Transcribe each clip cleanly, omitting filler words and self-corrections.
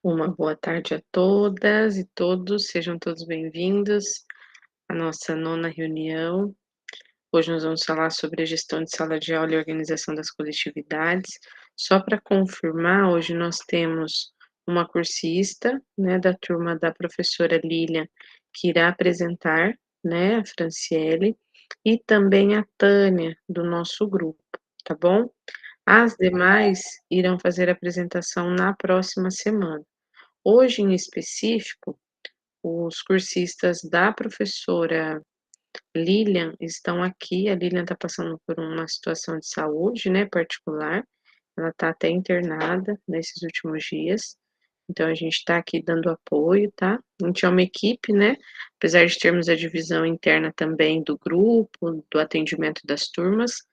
Uma boa tarde a todas e todos, sejam todos bem-vindos à nossa nona reunião. Hoje nós vamos falar sobre a gestão de sala de aula e organização das coletividades. Só para confirmar, hoje nós temos uma cursista, né, da turma da professora Lilian, que irá apresentar, né, a Franciele, e também a Tânia, do nosso grupo, tá bom? As demais irão fazer a apresentação na próxima semana. Hoje, em específico, os cursistas da professora Lilian estão aqui. A Lilian está passando por uma situação de saúde, né, particular. Ela está até internada nesses últimos dias. Então, a gente está aqui dando apoio, tá? A gente é uma equipe, né? Apesar de termos a divisão interna também do grupo, do atendimento das turmas,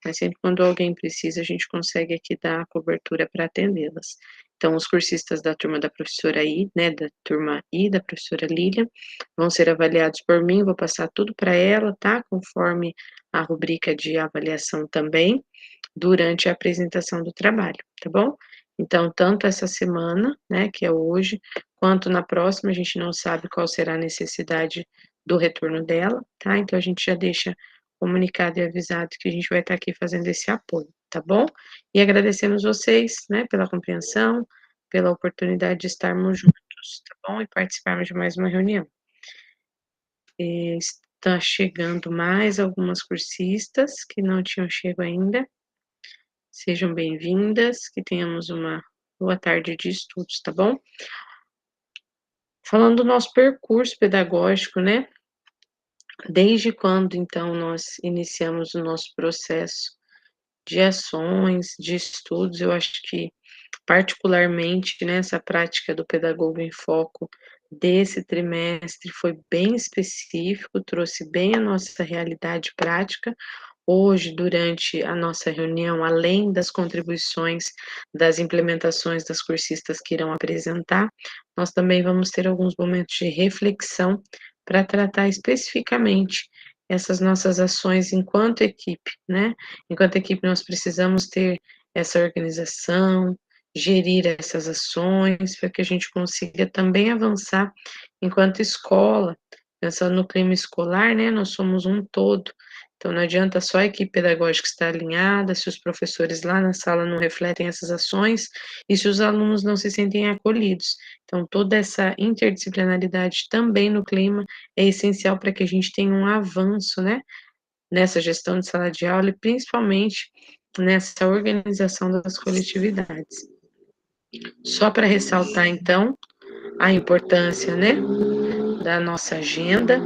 mas sempre quando alguém precisa, a gente consegue aqui dar a cobertura para atendê-las. Então, os cursistas da turma da professora I, né, da turma I, da professora Lilian, vão ser avaliados por mim, vou passar tudo para ela, tá? Conforme a rubrica de avaliação também, durante a apresentação do trabalho, tá bom? Então, tanto essa semana, né, que é hoje, quanto na próxima, a gente não sabe qual será a necessidade do retorno dela, tá? Então, a gente já deixa comunicado e avisado que a gente vai estar aqui fazendo esse apoio, tá bom? E agradecemos vocês, né, pela compreensão, pela oportunidade de estarmos juntos, tá bom? E participarmos de mais uma reunião. Está chegando mais algumas cursistas que não tinham chego ainda. Sejam bem-vindas, que tenhamos uma boa tarde de estudos, tá bom? Falando do nosso percurso pedagógico, né? Desde quando, então, nós iniciamos o nosso processo de ações, de estudos, eu acho que, particularmente, nessa prática do Pedagogo em Foco desse trimestre foi bem específico, trouxe bem a nossa realidade prática. Hoje, durante a nossa reunião, além das contribuições das implementações das cursistas que irão apresentar, nós também vamos ter alguns momentos de reflexão para tratar especificamente essas nossas ações enquanto equipe, né? Enquanto equipe, nós precisamos ter essa organização, gerir essas ações, para que a gente consiga também avançar enquanto escola, pensando no clima escolar, né? Nós somos um todo. Então, não adianta só a equipe pedagógica estar alinhada, se os professores lá na sala não refletem essas ações e se os alunos não se sentem acolhidos. Então, toda essa interdisciplinaridade também no clima é essencial para que a gente tenha um avanço, né, nessa gestão de sala de aula e principalmente nessa organização das coletividades. Só para ressaltar, então, a importância, né, da nossa agenda.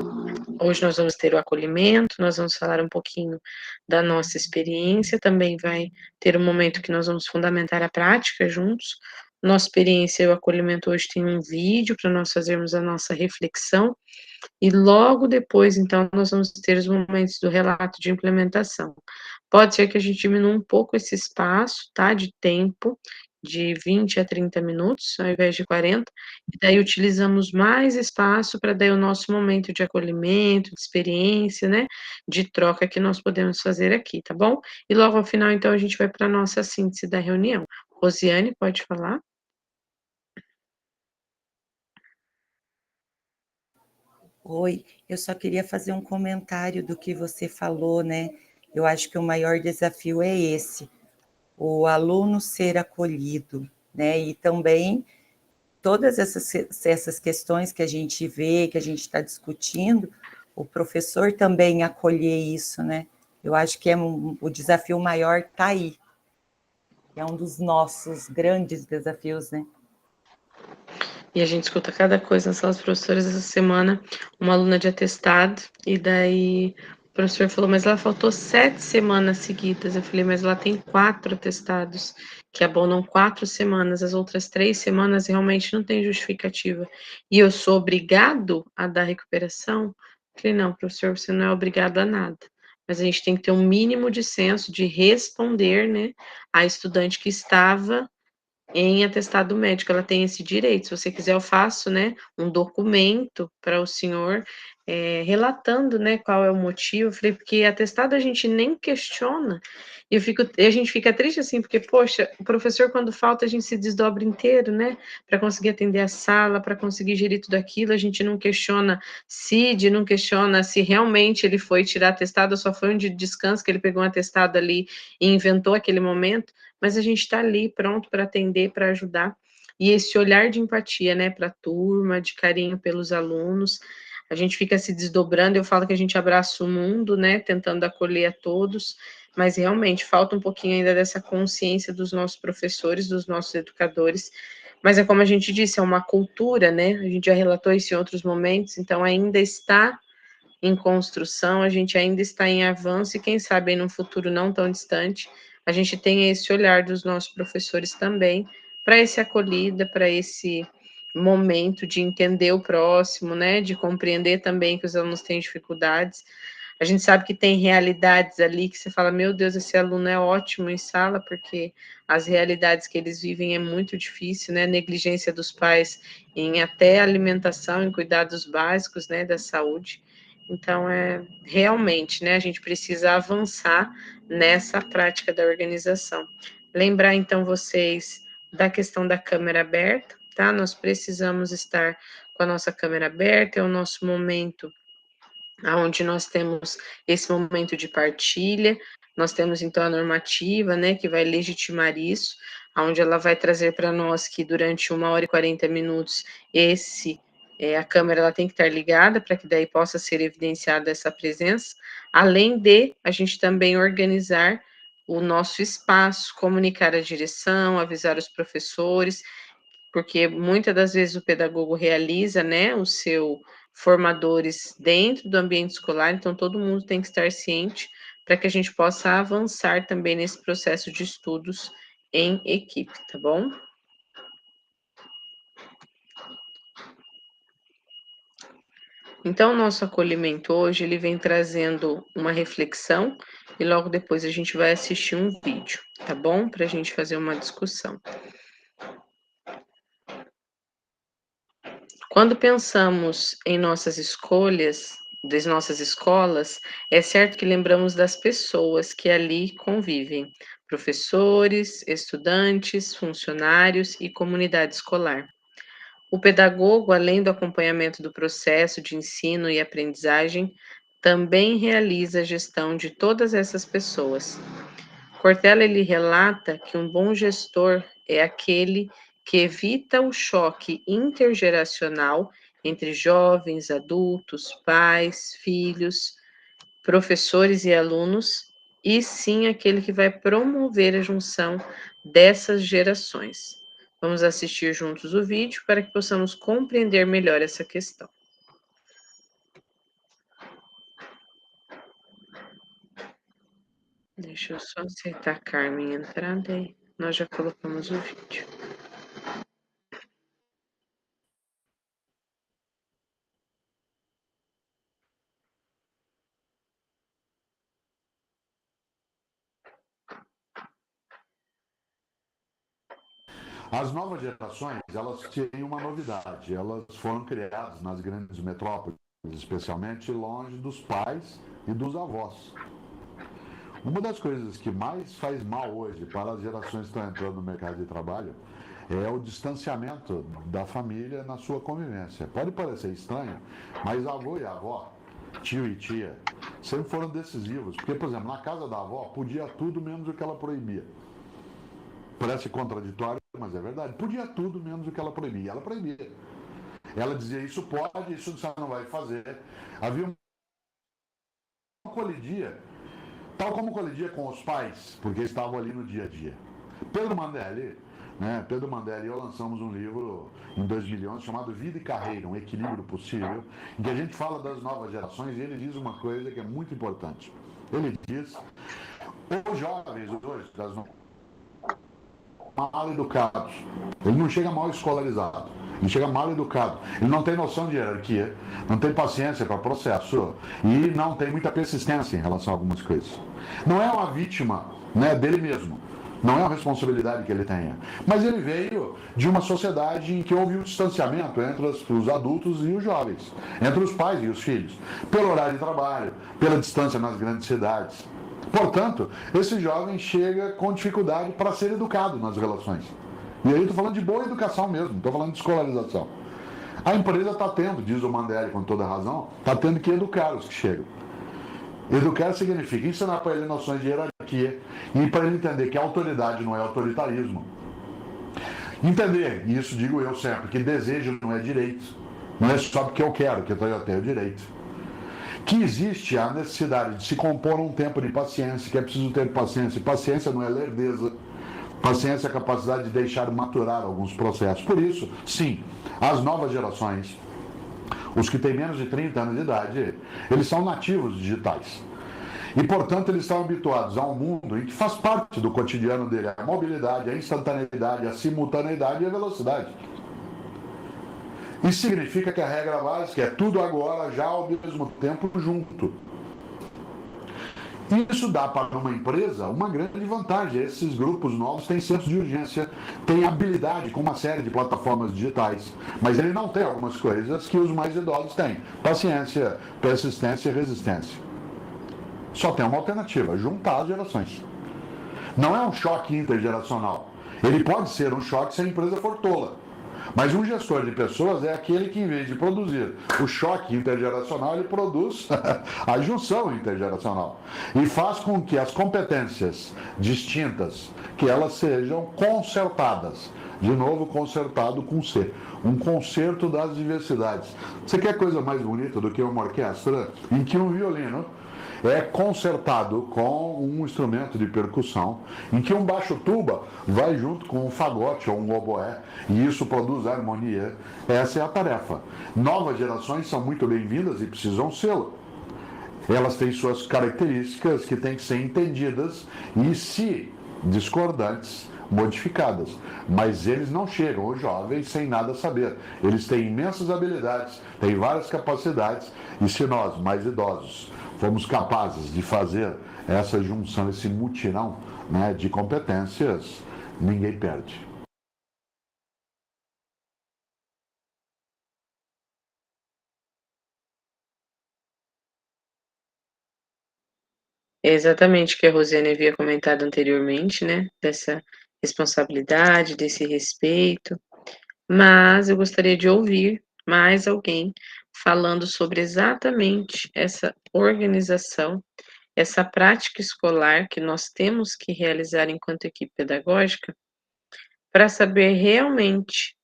Hoje nós vamos ter o acolhimento, nós vamos falar um pouquinho da nossa experiência, também vai ter um momento que nós vamos fundamentar a prática juntos. Nossa experiência e o acolhimento hoje tem um vídeo para nós fazermos a nossa reflexão, e logo depois, então, nós vamos ter os momentos do relato de implementação. Pode ser que a gente diminua um pouco esse espaço, tá, de tempo, de 20 a 30 minutos, ao invés de 40, e daí utilizamos mais espaço para daí o nosso momento de acolhimento, de experiência, né, de troca que nós podemos fazer aqui, tá bom? E logo ao final, então, a gente vai para a nossa síntese da reunião. Rosiane, pode falar? Oi, eu só queria fazer um comentário do que você falou, né? Eu acho que o maior desafio é esse, o aluno ser acolhido, né? E também todas essas questões que a gente vê, que a gente está discutindo, o professor também acolher isso, né? Eu acho que o desafio maior está aí. É um dos nossos grandes desafios, né? E a gente escuta cada coisa nas salas professoras. Essa semana, uma aluna de atestado, e daí o professor falou, mas ela faltou 7 semanas seguidas. Eu falei, mas ela tem 4 atestados, que abonam 4 semanas, as outras 3 semanas realmente não tem justificativa. E eu sou obrigado a dar recuperação? Eu falei, não, professor, você não é obrigado a nada. Mas a gente tem que ter um mínimo de senso de responder, né, a estudante que estava em atestado médico, ela tem esse direito. Se você quiser, eu faço, né, um documento para o senhor, relatando, né, qual é o motivo. Eu falei: "Porque atestado a gente nem questiona", e a gente fica triste, assim, porque, poxa, o professor quando falta a gente se desdobra inteiro, né, para conseguir atender a sala, para conseguir gerir tudo aquilo, a gente não questiona CID, não questiona se realmente ele foi tirar atestado ou só foi um dia de descanso que ele pegou um atestado ali e inventou aquele momento, mas a gente está ali pronto para atender, para ajudar. E esse olhar de empatia, né, para a turma, de carinho pelos alunos, a gente fica se desdobrando, eu falo que a gente abraça o mundo, né, tentando acolher a todos, mas realmente falta um pouquinho ainda dessa consciência dos nossos professores, dos nossos educadores, mas é como a gente disse, é uma cultura, né, a gente já relatou isso em outros momentos, então ainda está em construção, a gente ainda está em avanço e quem sabe aí num futuro não tão distante, a gente tenha esse olhar dos nossos professores também, para esse acolhida, para esse momento de entender o próximo, né, de compreender também que os alunos têm dificuldades. A gente sabe que tem realidades ali que você fala: "Meu Deus, esse aluno é ótimo em sala", porque as realidades que eles vivem é muito difícil, né, negligência dos pais em até alimentação, em cuidados básicos, né, da saúde. Então, realmente, né, a gente precisa avançar nessa prática da organização. Lembrar, então, vocês da questão da câmera aberta, tá? Nós precisamos estar com a nossa câmera aberta, é o nosso momento aonde nós temos esse momento de partilha, nós temos então a normativa, né, que vai legitimar isso, aonde ela vai trazer para nós que durante 1 hora e 40 minutos a câmera ela tem que estar ligada para que daí possa ser evidenciada essa presença, além de a gente também organizar o nosso espaço, comunicar a direção, avisar os professores, porque muitas das vezes o pedagogo realiza, né, o seu formadores dentro do ambiente escolar, então todo mundo tem que estar ciente para que a gente possa avançar também nesse processo de estudos em equipe, tá bom? Então, o nosso acolhimento hoje, ele vem trazendo uma reflexão e logo depois a gente vai assistir um vídeo, tá bom? Para a gente fazer uma discussão. Quando pensamos em nossas escolhas, das nossas escolas, é certo que lembramos das pessoas que ali convivem, professores, estudantes, funcionários e comunidade escolar. O pedagogo, além do acompanhamento do processo de ensino e aprendizagem, também realiza a gestão de todas essas pessoas. Cortella ele relata que um bom gestor é aquele que evita o choque intergeracional entre jovens, adultos, pais, filhos, professores e alunos, e sim aquele que vai promover a junção dessas gerações. Vamos assistir juntos o vídeo para que possamos compreender melhor essa questão. Deixa eu só aceitar a Carmen entrar, daí nós já colocamos o vídeo. As novas gerações, elas têm uma novidade. Elas foram criadas nas grandes metrópoles, especialmente longe dos pais e dos avós. Uma das coisas que mais faz mal hoje para as gerações que estão entrando no mercado de trabalho é o distanciamento da família na sua convivência. Pode parecer estranho, mas avô e avó, tio e tia, sempre foram decisivos. Porque, por exemplo, na casa da avó podia tudo menos o que ela proibia. Parece contraditório, mas é verdade. Podia tudo menos o que ela proibia. Ela proibia. Ela dizia, isso pode, isso você não vai fazer. Havia colidia, tal como colidia com os pais, porque estavam ali no dia a dia. Pedro Mandelli, Pedro Mandelli e eu lançamos um livro em 2011 chamado Vida e Carreira, um equilíbrio possível, em que a gente fala das novas gerações e ele diz uma coisa que é muito importante. Ele diz, os jovens hoje, das mal educados. Ele não chega mal escolarizado, ele chega mal educado. Ele não tem noção de hierarquia, não tem paciência para processo e não tem muita persistência em relação a algumas coisas. Não é uma vítima, dele mesmo. Não é uma responsabilidade que ele tenha. Mas ele veio de uma sociedade em que houve um distanciamento entre os adultos e os jovens, entre os pais e os filhos, pelo horário de trabalho, pela distância nas grandes cidades. Portanto, esse jovem chega com dificuldade para ser educado nas relações. E aí eu estou falando de boa educação mesmo, estou falando de escolarização. A empresa está tendo, diz o Mandelli com toda razão, está tendo que educar os que chegam. Educar significa ensinar para ele noções de hierarquia e para ele entender que a autoridade não é autoritarismo. Entender, e isso digo eu sempre, que desejo não é direito. Não é só porque eu quero, que eu tenho direito. Que existe a necessidade de se compor um tempo de paciência, que é preciso ter paciência. Paciência não é lerdeza. Paciência é a capacidade de deixar maturar alguns processos. Por isso, sim, as novas gerações, os que têm menos de 30 anos de idade, eles são nativos digitais. E, portanto, eles estão habituados a um mundo em que faz parte do cotidiano dele a mobilidade, a instantaneidade, a simultaneidade e a velocidade. Isso significa que a regra básica é tudo agora, já ao mesmo tempo, junto. Isso dá para uma empresa uma grande vantagem. Esses grupos novos têm senso de urgência, têm habilidade com uma série de plataformas digitais, mas ele não tem algumas coisas que os mais idosos têm: paciência, persistência e resistência. Só tem uma alternativa: juntar as gerações. Não é um choque intergeracional. Ele pode ser um choque se a empresa for tola. Mas um gestor de pessoas é aquele que, em vez de produzir o choque intergeracional, ele produz a junção intergeracional. E faz com que as competências distintas, que elas sejam concertadas. De novo, concertado com C. Um concerto das diversidades. Você quer coisa mais bonita do que uma orquestra em que um violino é concertado com um instrumento de percussão, em que um baixo tuba vai junto com um fagote ou um oboé, e isso produz harmonia? Essa é a tarefa. Novas gerações são muito bem-vindas e precisam sê-lo. Elas têm suas características que têm que ser entendidas e, se discordantes, modificadas. Mas eles não chegam, os jovens, sem nada saber. Eles têm imensas habilidades, têm várias capacidades, e se nós, mais idosos, fomos capazes de fazer essa junção, esse mutirão, né, de competências, ninguém perde. É exatamente o que a Rosiane havia comentado anteriormente, né, dessa responsabilidade, desse respeito, mas eu gostaria de ouvir mais alguém falando sobre exatamente essa organização, essa prática escolar que nós temos que realizar enquanto equipe pedagógica, para saber realmente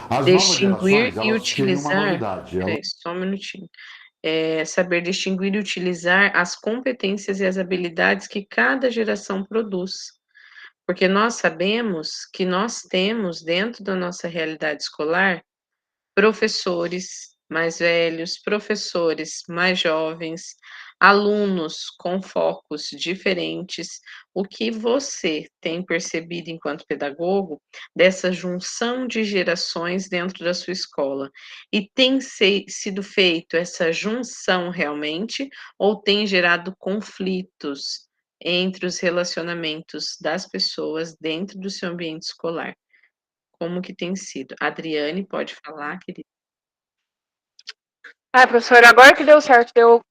As novas distinguir gerações, e elas têm uma utilizar. novidade. Espera aí, só um minutinho. Saber distinguir e utilizar as competências e as habilidades que cada geração produz. Porque nós sabemos que nós temos, dentro da nossa realidade escolar, professores mais velhos, professores mais jovens, alunos com focos diferentes. O que você tem percebido enquanto pedagogo dessa junção de gerações dentro da sua escola? E tem sido feito essa junção realmente ou tem gerado conflitos entre os relacionamentos das pessoas dentro do seu ambiente escolar? Como que tem sido? Adriane, pode falar, querida. Professora, agora que deu certo de eu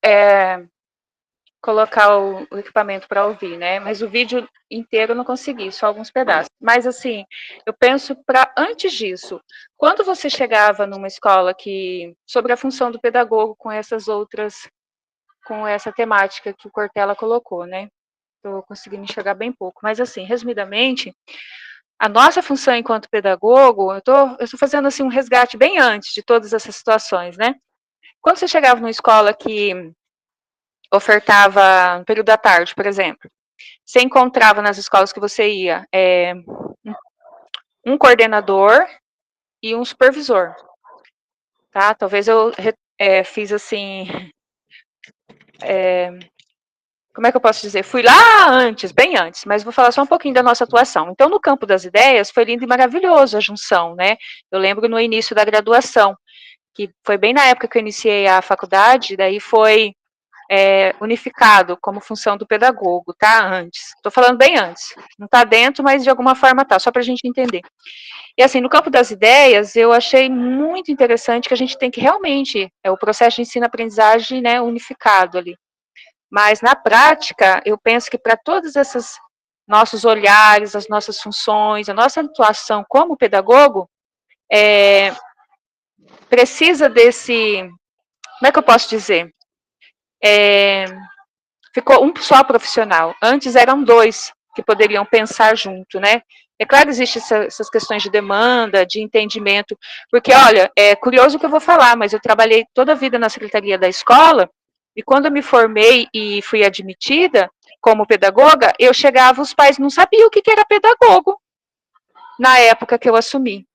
colocar o equipamento para ouvir, né? Mas o vídeo inteiro eu não consegui, só alguns pedaços. Mas, assim, eu penso para antes disso, quando você chegava numa escola sobre a função do pedagogo com com essa temática que o Cortella colocou, né? Estou conseguindo enxergar bem pouco. Mas, assim, resumidamente, a nossa função enquanto pedagogo, eu estou fazendo, assim, um resgate bem antes de todas essas situações, né? Quando você chegava numa escola que ofertava no período da tarde, por exemplo, você encontrava nas escolas que você ia um coordenador e um supervisor, tá? Talvez eu fiz assim, como é que eu posso dizer? Fui lá antes, bem antes, mas vou falar só um pouquinho da nossa atuação. Então, no campo das ideias, foi lindo e maravilhoso a junção, né? Eu lembro no início da graduação, que foi bem na época que eu iniciei a faculdade, daí foi unificado como função do pedagogo, tá? Antes. Estou falando bem antes. Não está dentro, mas de alguma forma tá, só para a gente entender. E assim, no campo das ideias, eu achei muito interessante que a gente tem que realmente, o processo de ensino-aprendizagem, né, unificado ali. Mas na prática, eu penso que para todas essas nossos olhares, as nossas funções, a nossa atuação como pedagogo, precisa desse, como é que eu posso dizer? Ficou um só profissional. Antes eram dois que poderiam pensar junto, né? É claro, existem essas questões de demanda, de entendimento, porque, olha, é curioso o que eu vou falar, mas eu trabalhei toda a vida na secretaria da escola, e quando eu me formei e fui admitida como pedagoga, eu chegava, os pais não sabiam o que era pedagogo, na época que eu assumi.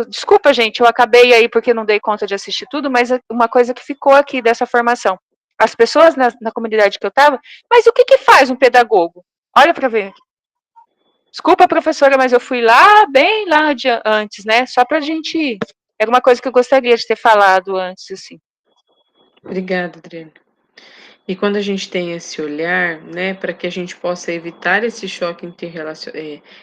Desculpa, gente, eu acabei aí porque não dei conta de assistir tudo, mas uma coisa que ficou aqui dessa formação. As pessoas na comunidade que eu estava, mas o que faz um pedagogo? Olha para ver. Desculpa, professora, mas eu fui lá, bem lá antes, né? Só para a gente. Era uma coisa que eu gostaria de ter falado antes, assim. Obrigada, Adriana. E quando a gente tem esse olhar, né, para que a gente possa evitar esse choque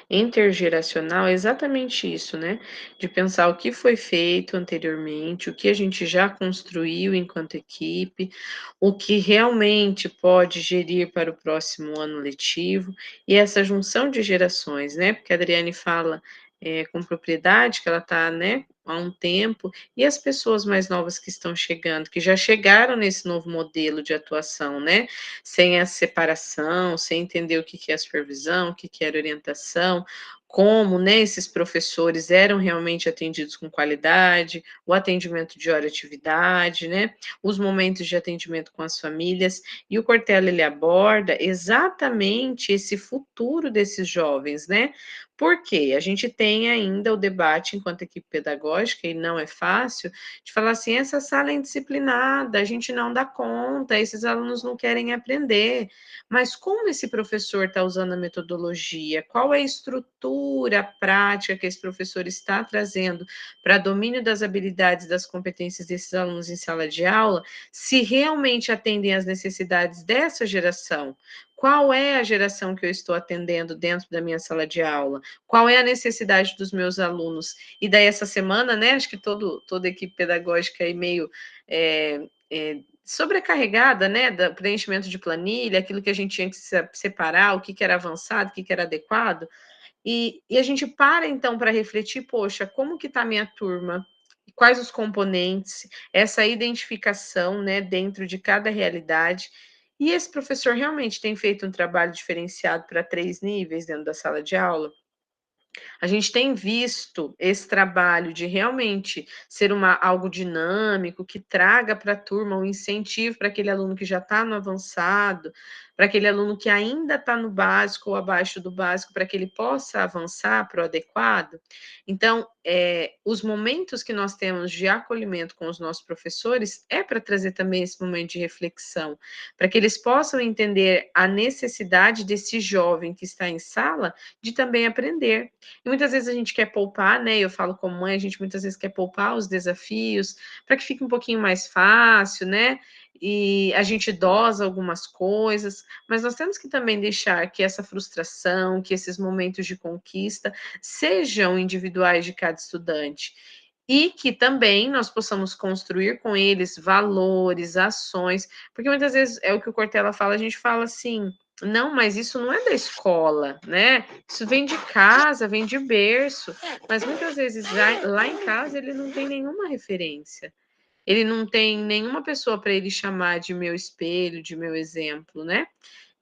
intergeracional, é exatamente isso, né? De pensar o que foi feito anteriormente, o que a gente já construiu enquanto equipe, o que realmente pode gerir para o próximo ano letivo, e essa junção de gerações, né? Porque a Adriane fala com propriedade que ela está, né, há um tempo, e as pessoas mais novas que estão chegando, que já chegaram nesse novo modelo de atuação, né? Sem a separação, sem entender o que é a supervisão, o que era orientação, como, né, esses professores eram realmente atendidos com qualidade, o atendimento de hora e atividade, né? Os momentos de atendimento com as famílias, e o Cortella, ele aborda exatamente esse futuro desses jovens, né? Porque a gente tem ainda o debate enquanto equipe pedagógica, e não é fácil, de falar assim, essa sala é indisciplinada, a gente não dá conta, esses alunos não querem aprender. Mas como esse professor está usando a metodologia? Qual é a estrutura prática que esse professor está trazendo para domínio das habilidades, das competências desses alunos em sala de aula, se realmente atendem às necessidades dessa geração? Qual é a geração que eu estou atendendo dentro da minha sala de aula? Qual é a necessidade dos meus alunos? E daí, essa semana, né, acho que toda a equipe pedagógica aí meio sobrecarregada, né, do preenchimento de planilha, aquilo que a gente tinha que separar, o que era avançado, o que era adequado, e a gente para, então, para refletir, poxa, como que está a minha turma? Quais os componentes, essa identificação, né, dentro de cada realidade. E esse professor realmente tem feito um trabalho diferenciado para 3 níveis dentro da sala de aula? A gente tem visto esse trabalho de realmente ser algo dinâmico, que traga para a turma um incentivo para aquele aluno que já está no avançado, para aquele aluno que ainda está no básico ou abaixo do básico, para que ele possa avançar para o adequado. Então, os momentos que nós temos de acolhimento com os nossos professores é para trazer também esse momento de reflexão, para que eles possam entender a necessidade desse jovem que está em sala de também aprender. E muitas vezes a gente quer poupar, né? Eu falo como mãe, a gente muitas vezes quer poupar os desafios para que fique um pouquinho mais fácil, né? E a gente dosa algumas coisas, mas nós temos que também deixar que essa frustração, que esses momentos de conquista sejam individuais de cada estudante. E que também nós possamos construir com eles valores, ações, porque muitas vezes é o que o Cortella fala, a gente fala assim, não, mas isso não é da escola, né? Isso vem de casa, vem de berço. Mas muitas vezes lá em casa ele não tem nenhuma referência. Ele não tem nenhuma pessoa para ele chamar de meu espelho, de meu exemplo, né?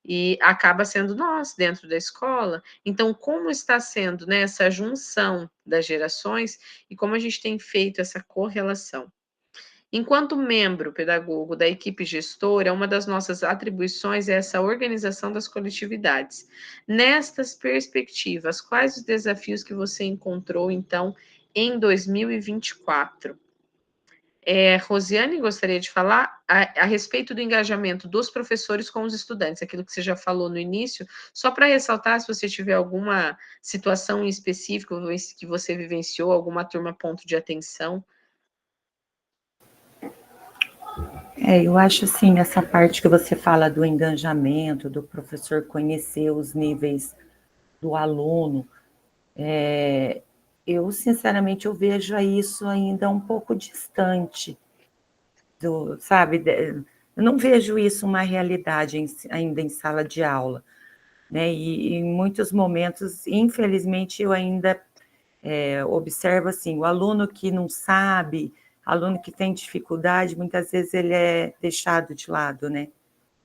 E acaba sendo nós dentro da escola. Então, como está sendo, né, essa junção das gerações e como a gente tem feito essa correlação? Enquanto membro pedagogo da equipe gestora, uma das nossas atribuições é essa organização das coletividades. Nestas perspectivas, quais os desafios que você encontrou, então, em 2024? Rosiane, gostaria de falar a respeito do engajamento dos professores com os estudantes, aquilo que você já falou no início, só para ressaltar, se você tiver alguma situação em específico que você vivenciou, alguma turma ponto de atenção. Eu acho assim, essa parte que você fala do engajamento, do professor conhecer os níveis do aluno, eu sinceramente eu vejo isso ainda um pouco distante sabe, eu não vejo isso uma realidade ainda em sala de aula, né? E em muitos momentos, infelizmente, eu ainda observo assim, o aluno que não sabe, aluno que tem dificuldade, muitas vezes ele é deixado de lado, né?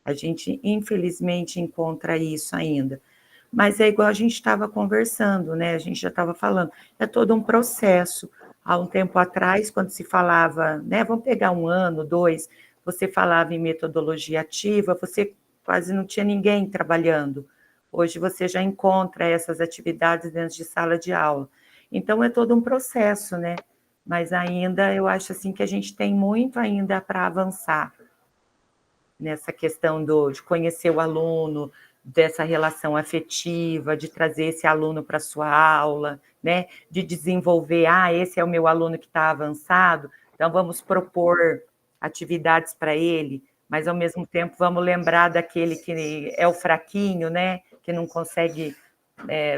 A gente, infelizmente, encontra isso ainda. Mas é igual a gente estava conversando, né? A gente já estava falando, é todo um processo. Há um tempo atrás, quando se falava, né? Vamos pegar 1 ano, 2, você falava em metodologia ativa, você quase não tinha ninguém trabalhando. Hoje você já encontra essas atividades dentro de sala de aula. Então, é todo um processo, né? Mas ainda eu acho assim que a gente tem muito ainda para avançar nessa questão de conhecer o aluno, dessa relação afetiva, de trazer esse aluno para a sua aula, né? De desenvolver, esse é o meu aluno que está avançado, então vamos propor atividades para ele, mas ao mesmo tempo vamos lembrar daquele que é o fraquinho, né? Que não consegue,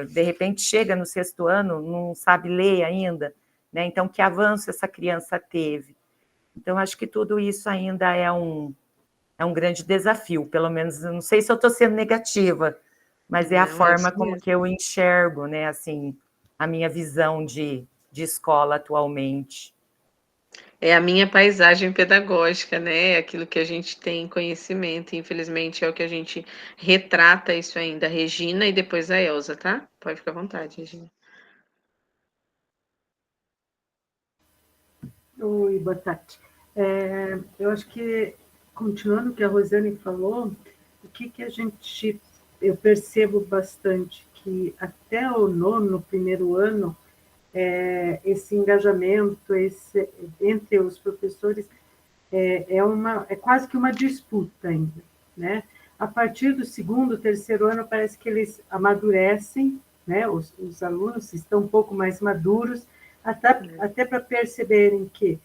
de repente chega no 6º ano, não sabe ler ainda, né? Então, que avanço essa criança teve? Então, acho que tudo isso ainda é um grande desafio, pelo menos, eu não sei se eu estou sendo negativa, mas é a Não, é isso forma como mesmo. que eu enxergo, né, assim, a minha visão de escola atualmente. É a minha paisagem pedagógica, né, aquilo que a gente tem conhecimento, infelizmente é o que a gente retrata isso ainda. A Regina e depois a Elza, tá? Pode ficar à vontade, Regina. Oi, boa tarde. Eu acho que, continuando o que a Rosane falou, o que a gente, eu percebo bastante que até o nono, primeiro ano, esse engajamento entre os professores é quase que uma disputa ainda, né? A partir do segundo, terceiro ano, parece que eles amadurecem, né? Os alunos estão um pouco mais maduros, até para perceberem que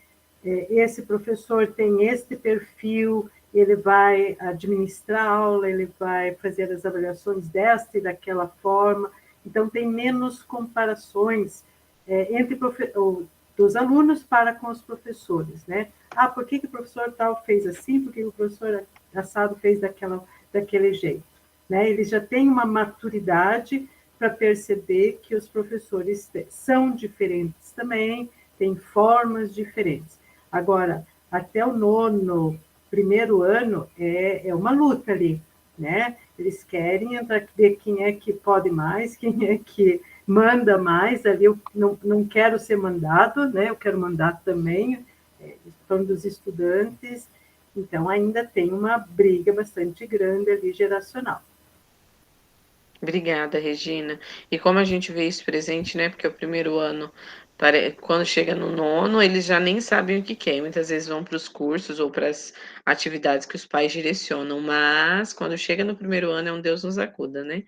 esse professor tem este perfil, ele vai administrar a aula, ele vai fazer as avaliações desta e daquela forma, então tem menos comparações entre dos alunos para com os professores, né? Por que o professor tal fez assim? Por que o professor assado fez daquele jeito? Né? Eles já têm uma maturidade para perceber que os professores são diferentes também, têm formas diferentes. Agora, até o nono, primeiro ano, é uma luta ali, né? Eles querem ver quem é que pode mais, quem é que manda mais, ali eu não quero ser mandado, né? Eu quero mandar também, falando dos estudantes, então ainda tem uma briga bastante grande ali geracional. Obrigada, Regina. E como a gente vê isso presente, né? Porque o primeiro ano, quando chega no nono, eles já nem sabem o que quer. Muitas vezes vão para os cursos ou para as atividades que os pais direcionam, mas quando chega no primeiro ano é um Deus nos acuda, né?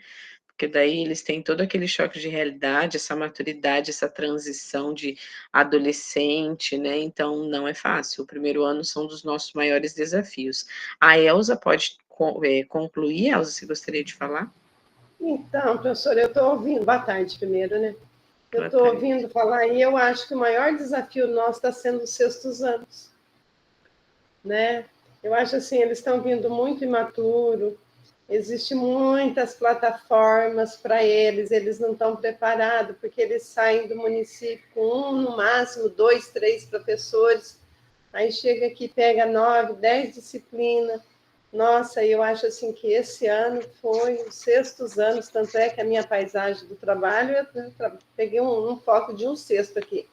Porque daí eles têm todo aquele choque de realidade, essa maturidade, essa transição de adolescente, né? Então não é fácil. O primeiro ano são dos nossos maiores desafios. A Elza pode concluir, Elza, você gostaria de falar? Então, professora, eu estou ouvindo, boa tarde primeiro, né? Eu Boa estou tarde. ouvindo falar e eu acho que o maior desafio nosso está sendo os 6º anos, né? Eu acho assim, eles estão vindo muito imaturo, existem muitas plataformas para eles não estão preparados, porque eles saem do município com no máximo 2, 3 professores, aí chega aqui, pega 9, 10 disciplinas. Nossa, eu acho assim que esse ano foi os 6º anos, tanto é que a minha paisagem do trabalho, eu peguei um foco de um 6º aqui.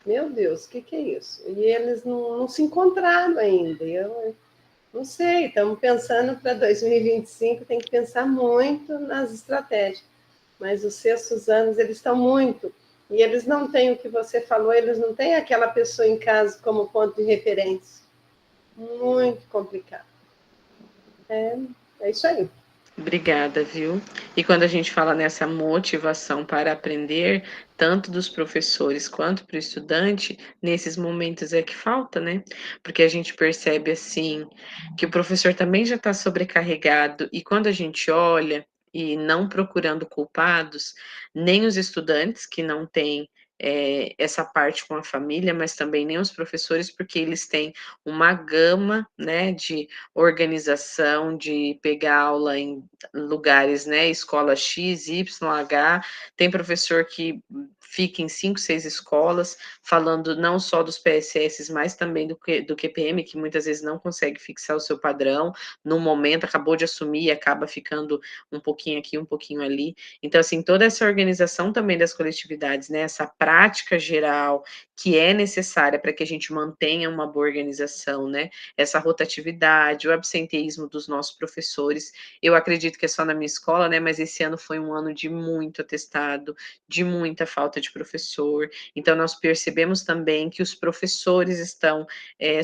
Meu Deus, o que é isso? E eles não se encontraram ainda. Eu não sei, estamos pensando para 2025, tem que pensar muito nas estratégias. Mas os 6º anos, eles estão muito. E eles não têm o que você falou, eles não têm aquela pessoa em casa como ponto de referência. Muito complicado. É isso aí. Obrigada, viu? E quando a gente fala nessa motivação para aprender, tanto dos professores quanto para o estudante, nesses momentos é que falta, né? Porque a gente percebe assim que o professor também já está sobrecarregado, e quando a gente olha e não procurando culpados, nem os estudantes que não têm essa parte com a família, mas também nem os professores, porque eles têm uma gama, né, de organização, de pegar aula em lugares, né, escola X, Y, H, tem professor que fica em 5, 6 escolas, falando não só dos PSS, mas também do QPM, que muitas vezes não consegue fixar o seu padrão, no momento, acabou de assumir e acaba ficando um pouquinho aqui, um pouquinho ali. Então, assim, toda essa organização também das coletividades, né, essa prática geral que é necessária para que a gente mantenha uma boa organização, né, essa rotatividade, o absenteísmo dos nossos professores. Eu acredito que é só na minha escola, né, mas esse ano foi um ano de muito atestado, de muita falta de professor. Então, nós percebemos também que os professores estão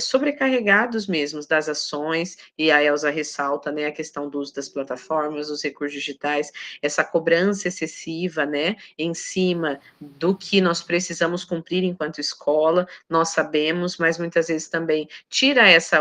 sobrecarregados mesmo das ações, e a Elza ressalta, né, a questão do uso das plataformas, dos recursos digitais, essa cobrança excessiva, né, em cima do que nós precisamos cumprir enquanto escola, nós sabemos, mas muitas vezes também tira essa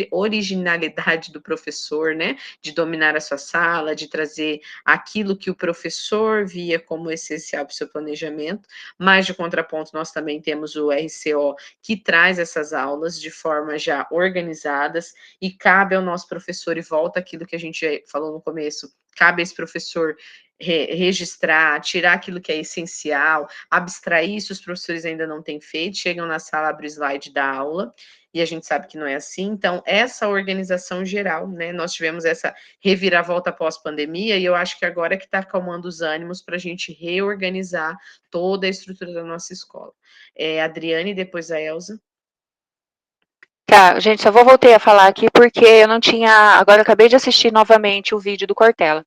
originalidade do professor, né, de dominar a sua sala, de trazer aquilo que o professor via como essencial para o seu planejamento, mas de contraponto nós também temos o RCO que traz essas aulas de forma já organizadas, e cabe ao nosso professor, e volta aquilo que a gente falou no começo, cabe a esse professor registrar, tirar aquilo que é essencial, abstrair se os professores ainda não têm feito, chegam na sala, abre o slide da aula, e a gente sabe que não é assim. Então, essa organização geral, né? Nós tivemos essa reviravolta pós-pandemia, e eu acho que agora é que está acalmando os ânimos para a gente reorganizar toda a estrutura da nossa escola. Adriane, depois a Elza. Tá, gente, só voltei a falar aqui porque eu não tinha. Agora eu acabei de assistir novamente o vídeo do Cortella.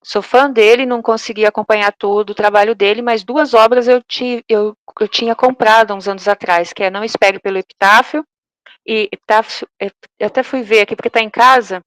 Sou fã dele, não consegui acompanhar todo o trabalho dele, mas 2 obras eu tinha comprado há uns anos atrás, que é Não Espere pelo Epitáfio, e Epitáfio, eu até fui ver aqui porque está em casa,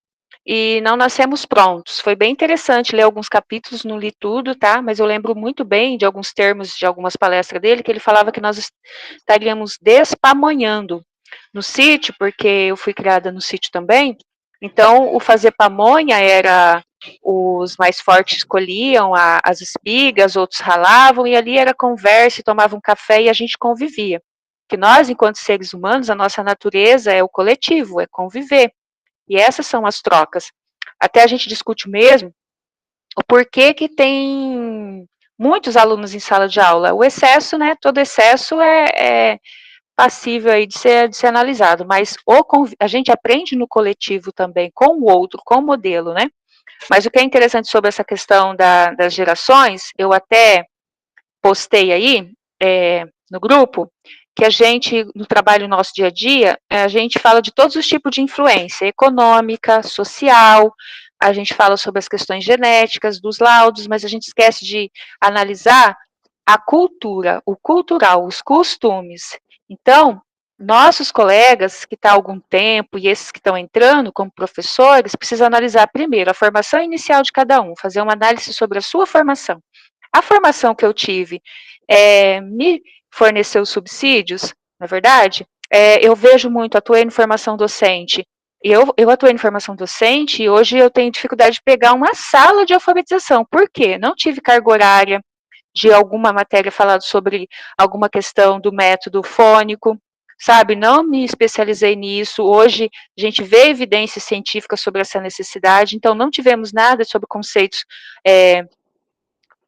e Não Nascemos Prontos. Foi bem interessante ler alguns capítulos, não li tudo, tá? Mas eu lembro muito bem de alguns termos de algumas palestras dele, que ele falava que nós estaríamos despamonhando no sítio, porque eu fui criada no sítio também. Então, o fazer pamonha era os mais fortes colhiam as espigas, outros ralavam, e ali era conversa, e tomavam café e a gente convivia. Que nós, enquanto seres humanos, a nossa natureza é o coletivo, é conviver. E essas são as trocas. Até a gente discute mesmo o porquê que tem muitos alunos em sala de aula. O excesso, né? Todo excesso é passível aí de ser analisado, mas a gente aprende no coletivo também, com o outro, com o modelo, né? Mas o que é interessante sobre essa questão das gerações, eu até postei aí no grupo, que a gente, no trabalho nosso dia a dia, a gente fala de todos os tipos de influência, econômica, social, a gente fala sobre as questões genéticas, dos laudos, mas a gente esquece de analisar a cultura, o cultural, os costumes. Então, nossos colegas que estão há algum tempo e esses que estão entrando como professores, precisam analisar primeiro a formação inicial de cada um, fazer uma análise sobre a sua formação. A formação que eu tive me forneceu subsídios, na verdade? Eu vejo muito, atuei em formação docente, eu atuei em formação docente e hoje eu tenho dificuldade de pegar uma sala de alfabetização. Por quê? Não tive carga horária de alguma matéria falada sobre alguma questão do método fônico, sabe? Não me especializei nisso. Hoje a gente vê evidências científicas sobre essa necessidade, então não tivemos nada sobre conceitos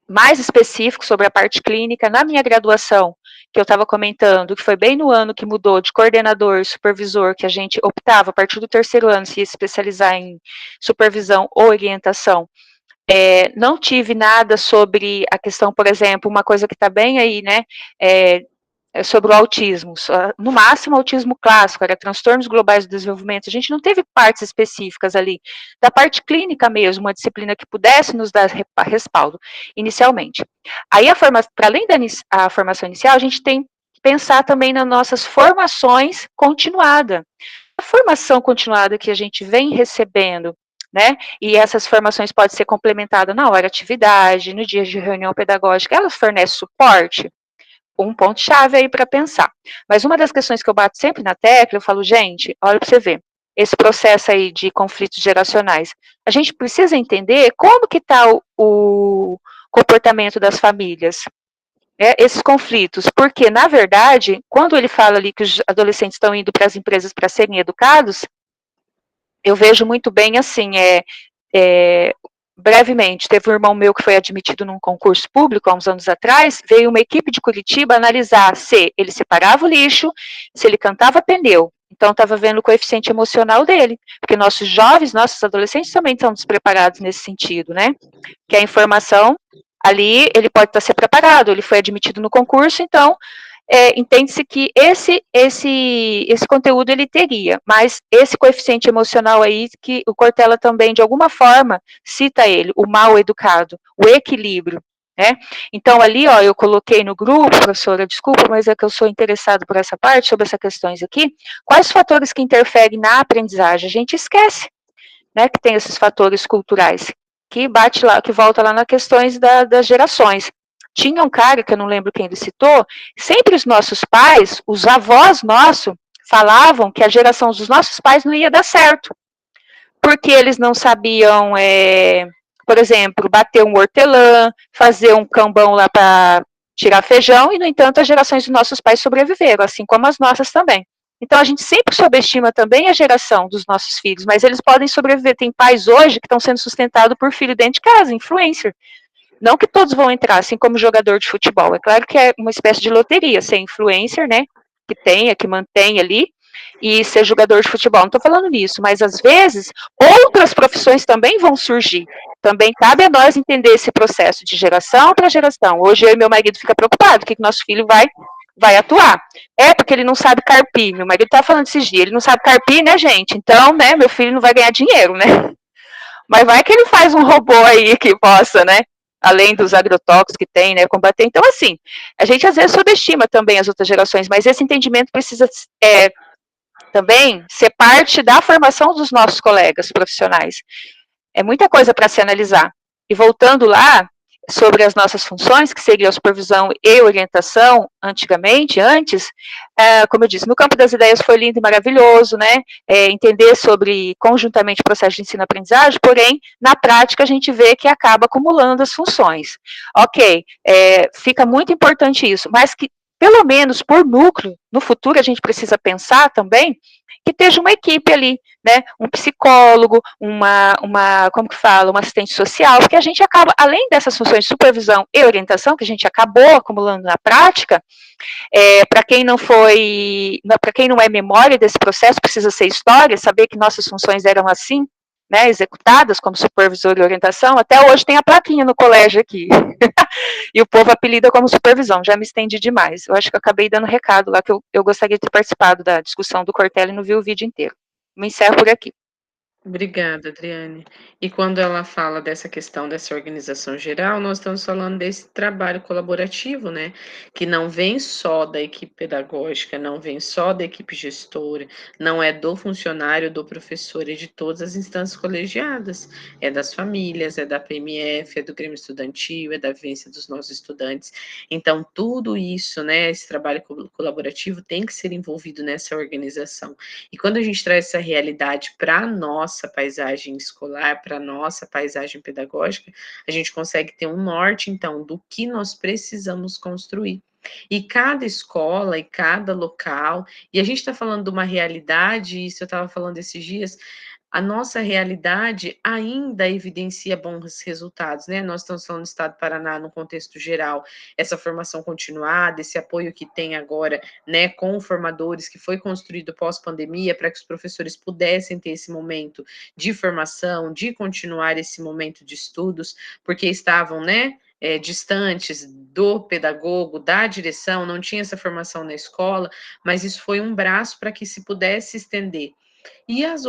mais específicos sobre a parte clínica. Na minha graduação, que eu estava comentando, que foi bem no ano que mudou de coordenador, supervisor, que a gente optava a partir do 3º ano se ia especializar em supervisão ou orientação. Não tive nada sobre a questão, por exemplo, uma coisa que está bem aí, né, sobre o autismo, no máximo autismo clássico, era transtornos globais do desenvolvimento, a gente não teve partes específicas ali, da parte clínica mesmo, uma disciplina que pudesse nos dar respaldo, inicialmente. Aí, para além da formação inicial, a gente tem que pensar também nas nossas formações continuadas. A formação continuada que a gente vem recebendo né? E essas formações podem ser complementadas na hora de atividade, no dia de reunião pedagógica, elas fornecem suporte? Um ponto-chave aí para pensar. Mas uma das questões que eu bato sempre na tecla, eu falo, gente, olha para você ver, esse processo aí de conflitos geracionais, a gente precisa entender como que está o comportamento das famílias, esses conflitos, porque, na verdade, quando ele fala ali que os adolescentes estão indo para as empresas para serem educados, eu vejo muito bem assim, brevemente, teve um irmão meu que foi admitido num concurso público há uns anos atrás, veio uma equipe de Curitiba analisar se ele separava o lixo, se ele cantava pneu. Então, estava vendo o coeficiente emocional dele, porque nossos jovens, nossos adolescentes também estão despreparados nesse sentido, né? Que a informação ali, ele pode estar ser preparado, ele foi admitido no concurso, então entende-se que esse conteúdo ele teria, mas esse coeficiente emocional aí, que o Cortella também, de alguma forma, cita ele, o mal educado, o equilíbrio, né? Então, ali, ó, eu coloquei no grupo, professora, desculpa, mas é que eu sou interessado por essa parte, sobre essas questões aqui, quais fatores que interferem na aprendizagem? A gente esquece, né, que tem esses fatores culturais, que bate lá, que volta lá nas questões das gerações. Tinha um cara, que eu não lembro quem ele citou, sempre os nossos pais, os avós nossos, falavam que a geração dos nossos pais não ia dar certo, porque eles não sabiam, por exemplo, bater um hortelã, fazer um cambão lá para tirar feijão, e, no entanto, as gerações dos nossos pais sobreviveram, assim como as nossas também. Então, a gente sempre subestima também a geração dos nossos filhos, mas eles podem sobreviver. Tem pais hoje que estão sendo sustentados por filho dentro de casa, influencer. Não que todos vão entrar, assim como jogador de futebol. É claro que é uma espécie de loteria, ser influencer, né? Que tenha, que mantém ali, e ser jogador de futebol. Não estou falando nisso, mas às vezes outras profissões também vão surgir. Também cabe a nós entender esse processo de geração para geração. Hoje eu e meu marido fica preocupado, o que nosso filho vai atuar. Porque ele não sabe carpir. Meu marido estava falando esses dias, ele não sabe carpir, né, gente? Então, né, meu filho não vai ganhar dinheiro, né? Mas vai que ele faz um robô aí que possa, né? Além dos agrotóxicos que tem, né, combater. Então, assim, a gente às vezes subestima também as outras gerações, mas esse entendimento precisa também ser parte da formação dos nossos colegas profissionais. É muita coisa para se analisar. E voltando lá, sobre as nossas funções, que seria a supervisão e orientação, antes, como eu disse, no campo das ideias foi lindo e maravilhoso, né, entender sobre, conjuntamente, o processo de ensino-aprendizagem, porém, na prática, a gente vê que acaba acumulando as funções. Ok, fica muito importante isso, mas que, pelo menos por núcleo, no futuro a gente precisa pensar também que esteja uma equipe ali, né, um psicólogo, como que fala, uma assistente social, porque a gente acaba, além dessas funções de supervisão e orientação, que a gente acabou acumulando na prática, para quem não é memória desse processo, precisa ser história, saber que nossas funções eram assim, né, executadas como supervisor e orientação. Até hoje tem a plaquinha no colégio aqui, e o povo apelida como supervisão. Já me estendi demais, eu acho que eu acabei dando recado lá, que eu gostaria de ter participado da discussão do Cortella e não vi o vídeo inteiro. Me encerro por aqui. Obrigada, Adriane. E quando ela fala dessa questão dessa organização geral, nós estamos falando desse trabalho colaborativo, né? Que não vem só da equipe pedagógica, não vem só da equipe gestora, não é do funcionário, do professor, é de todas as instâncias colegiadas. É das famílias, é da PMF, é do Grêmio Estudantil, é da vivência dos nossos estudantes. Então, tudo isso, né? Esse trabalho colaborativo tem que ser envolvido nessa organização. E quando a gente traz essa realidade para a nossa paisagem escolar, para a nossa paisagem pedagógica, a gente consegue ter um norte, então, do que nós precisamos construir. E cada escola e cada local, e a gente está falando de uma realidade, isso eu estava falando esses dias, a nossa realidade ainda evidencia bons resultados, né? Nós estamos falando do Estado do Paraná no contexto geral, essa formação continuada, esse apoio que tem agora, né, com formadores, que foi construído pós-pandemia, para que os professores pudessem ter esse momento de formação, de continuar esse momento de estudos, porque estavam, né, distantes do pedagogo, da direção, não tinha essa formação na escola, mas isso foi um braço para que se pudesse estender. E os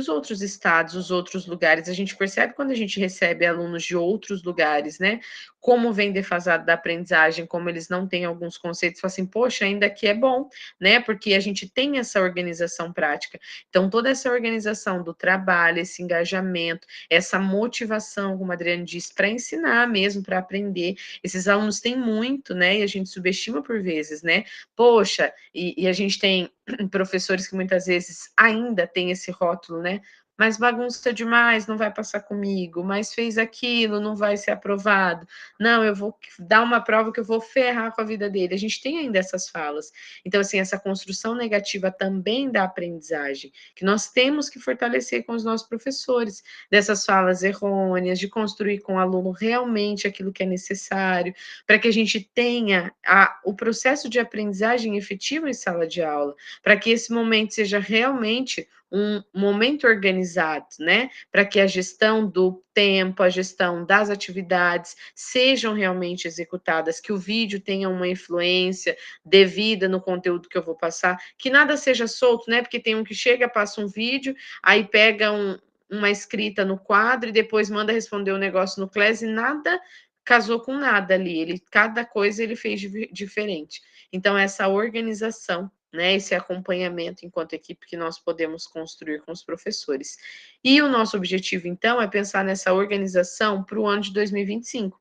outros estados, os outros lugares, a gente percebe quando a gente recebe alunos de outros lugares, né? Como vem defasado da aprendizagem, como eles não têm alguns conceitos, fala assim, poxa, ainda que é bom, né? Porque a gente tem essa organização prática. Então, toda essa organização do trabalho, esse engajamento, essa motivação, como a Adriane disse, para ensinar mesmo, para aprender. Esses alunos têm muito, né? E a gente subestima por vezes, né? Poxa, e a gente tem professores que muitas vezes ainda têm esse rótulo, né? Mas bagunça demais, não vai passar comigo, mas fez aquilo, não vai ser aprovado. Não, eu vou dar uma prova que eu vou ferrar com a vida dele. A gente tem ainda essas falas. Então, assim, essa construção negativa também da aprendizagem, que nós temos que fortalecer com os nossos professores, dessas falas errôneas, de construir com o aluno realmente aquilo que é necessário, para que a gente tenha o processo de aprendizagem efetivo em sala de aula, para que esse momento seja realmente um momento organizado, né? Para que a gestão do tempo, a gestão das atividades sejam realmente executadas, que o vídeo tenha uma influência devida no conteúdo que eu vou passar, que nada seja solto, né? Porque tem um que chega, passa um vídeo, aí pega uma escrita no quadro e depois manda responder o negócio no Class e nada casou com nada ali, cada coisa ele fez diferente. Então, essa organização, né, esse acompanhamento enquanto equipe que nós podemos construir com os professores. E o nosso objetivo, então, é pensar nessa organização para o ano de 2025.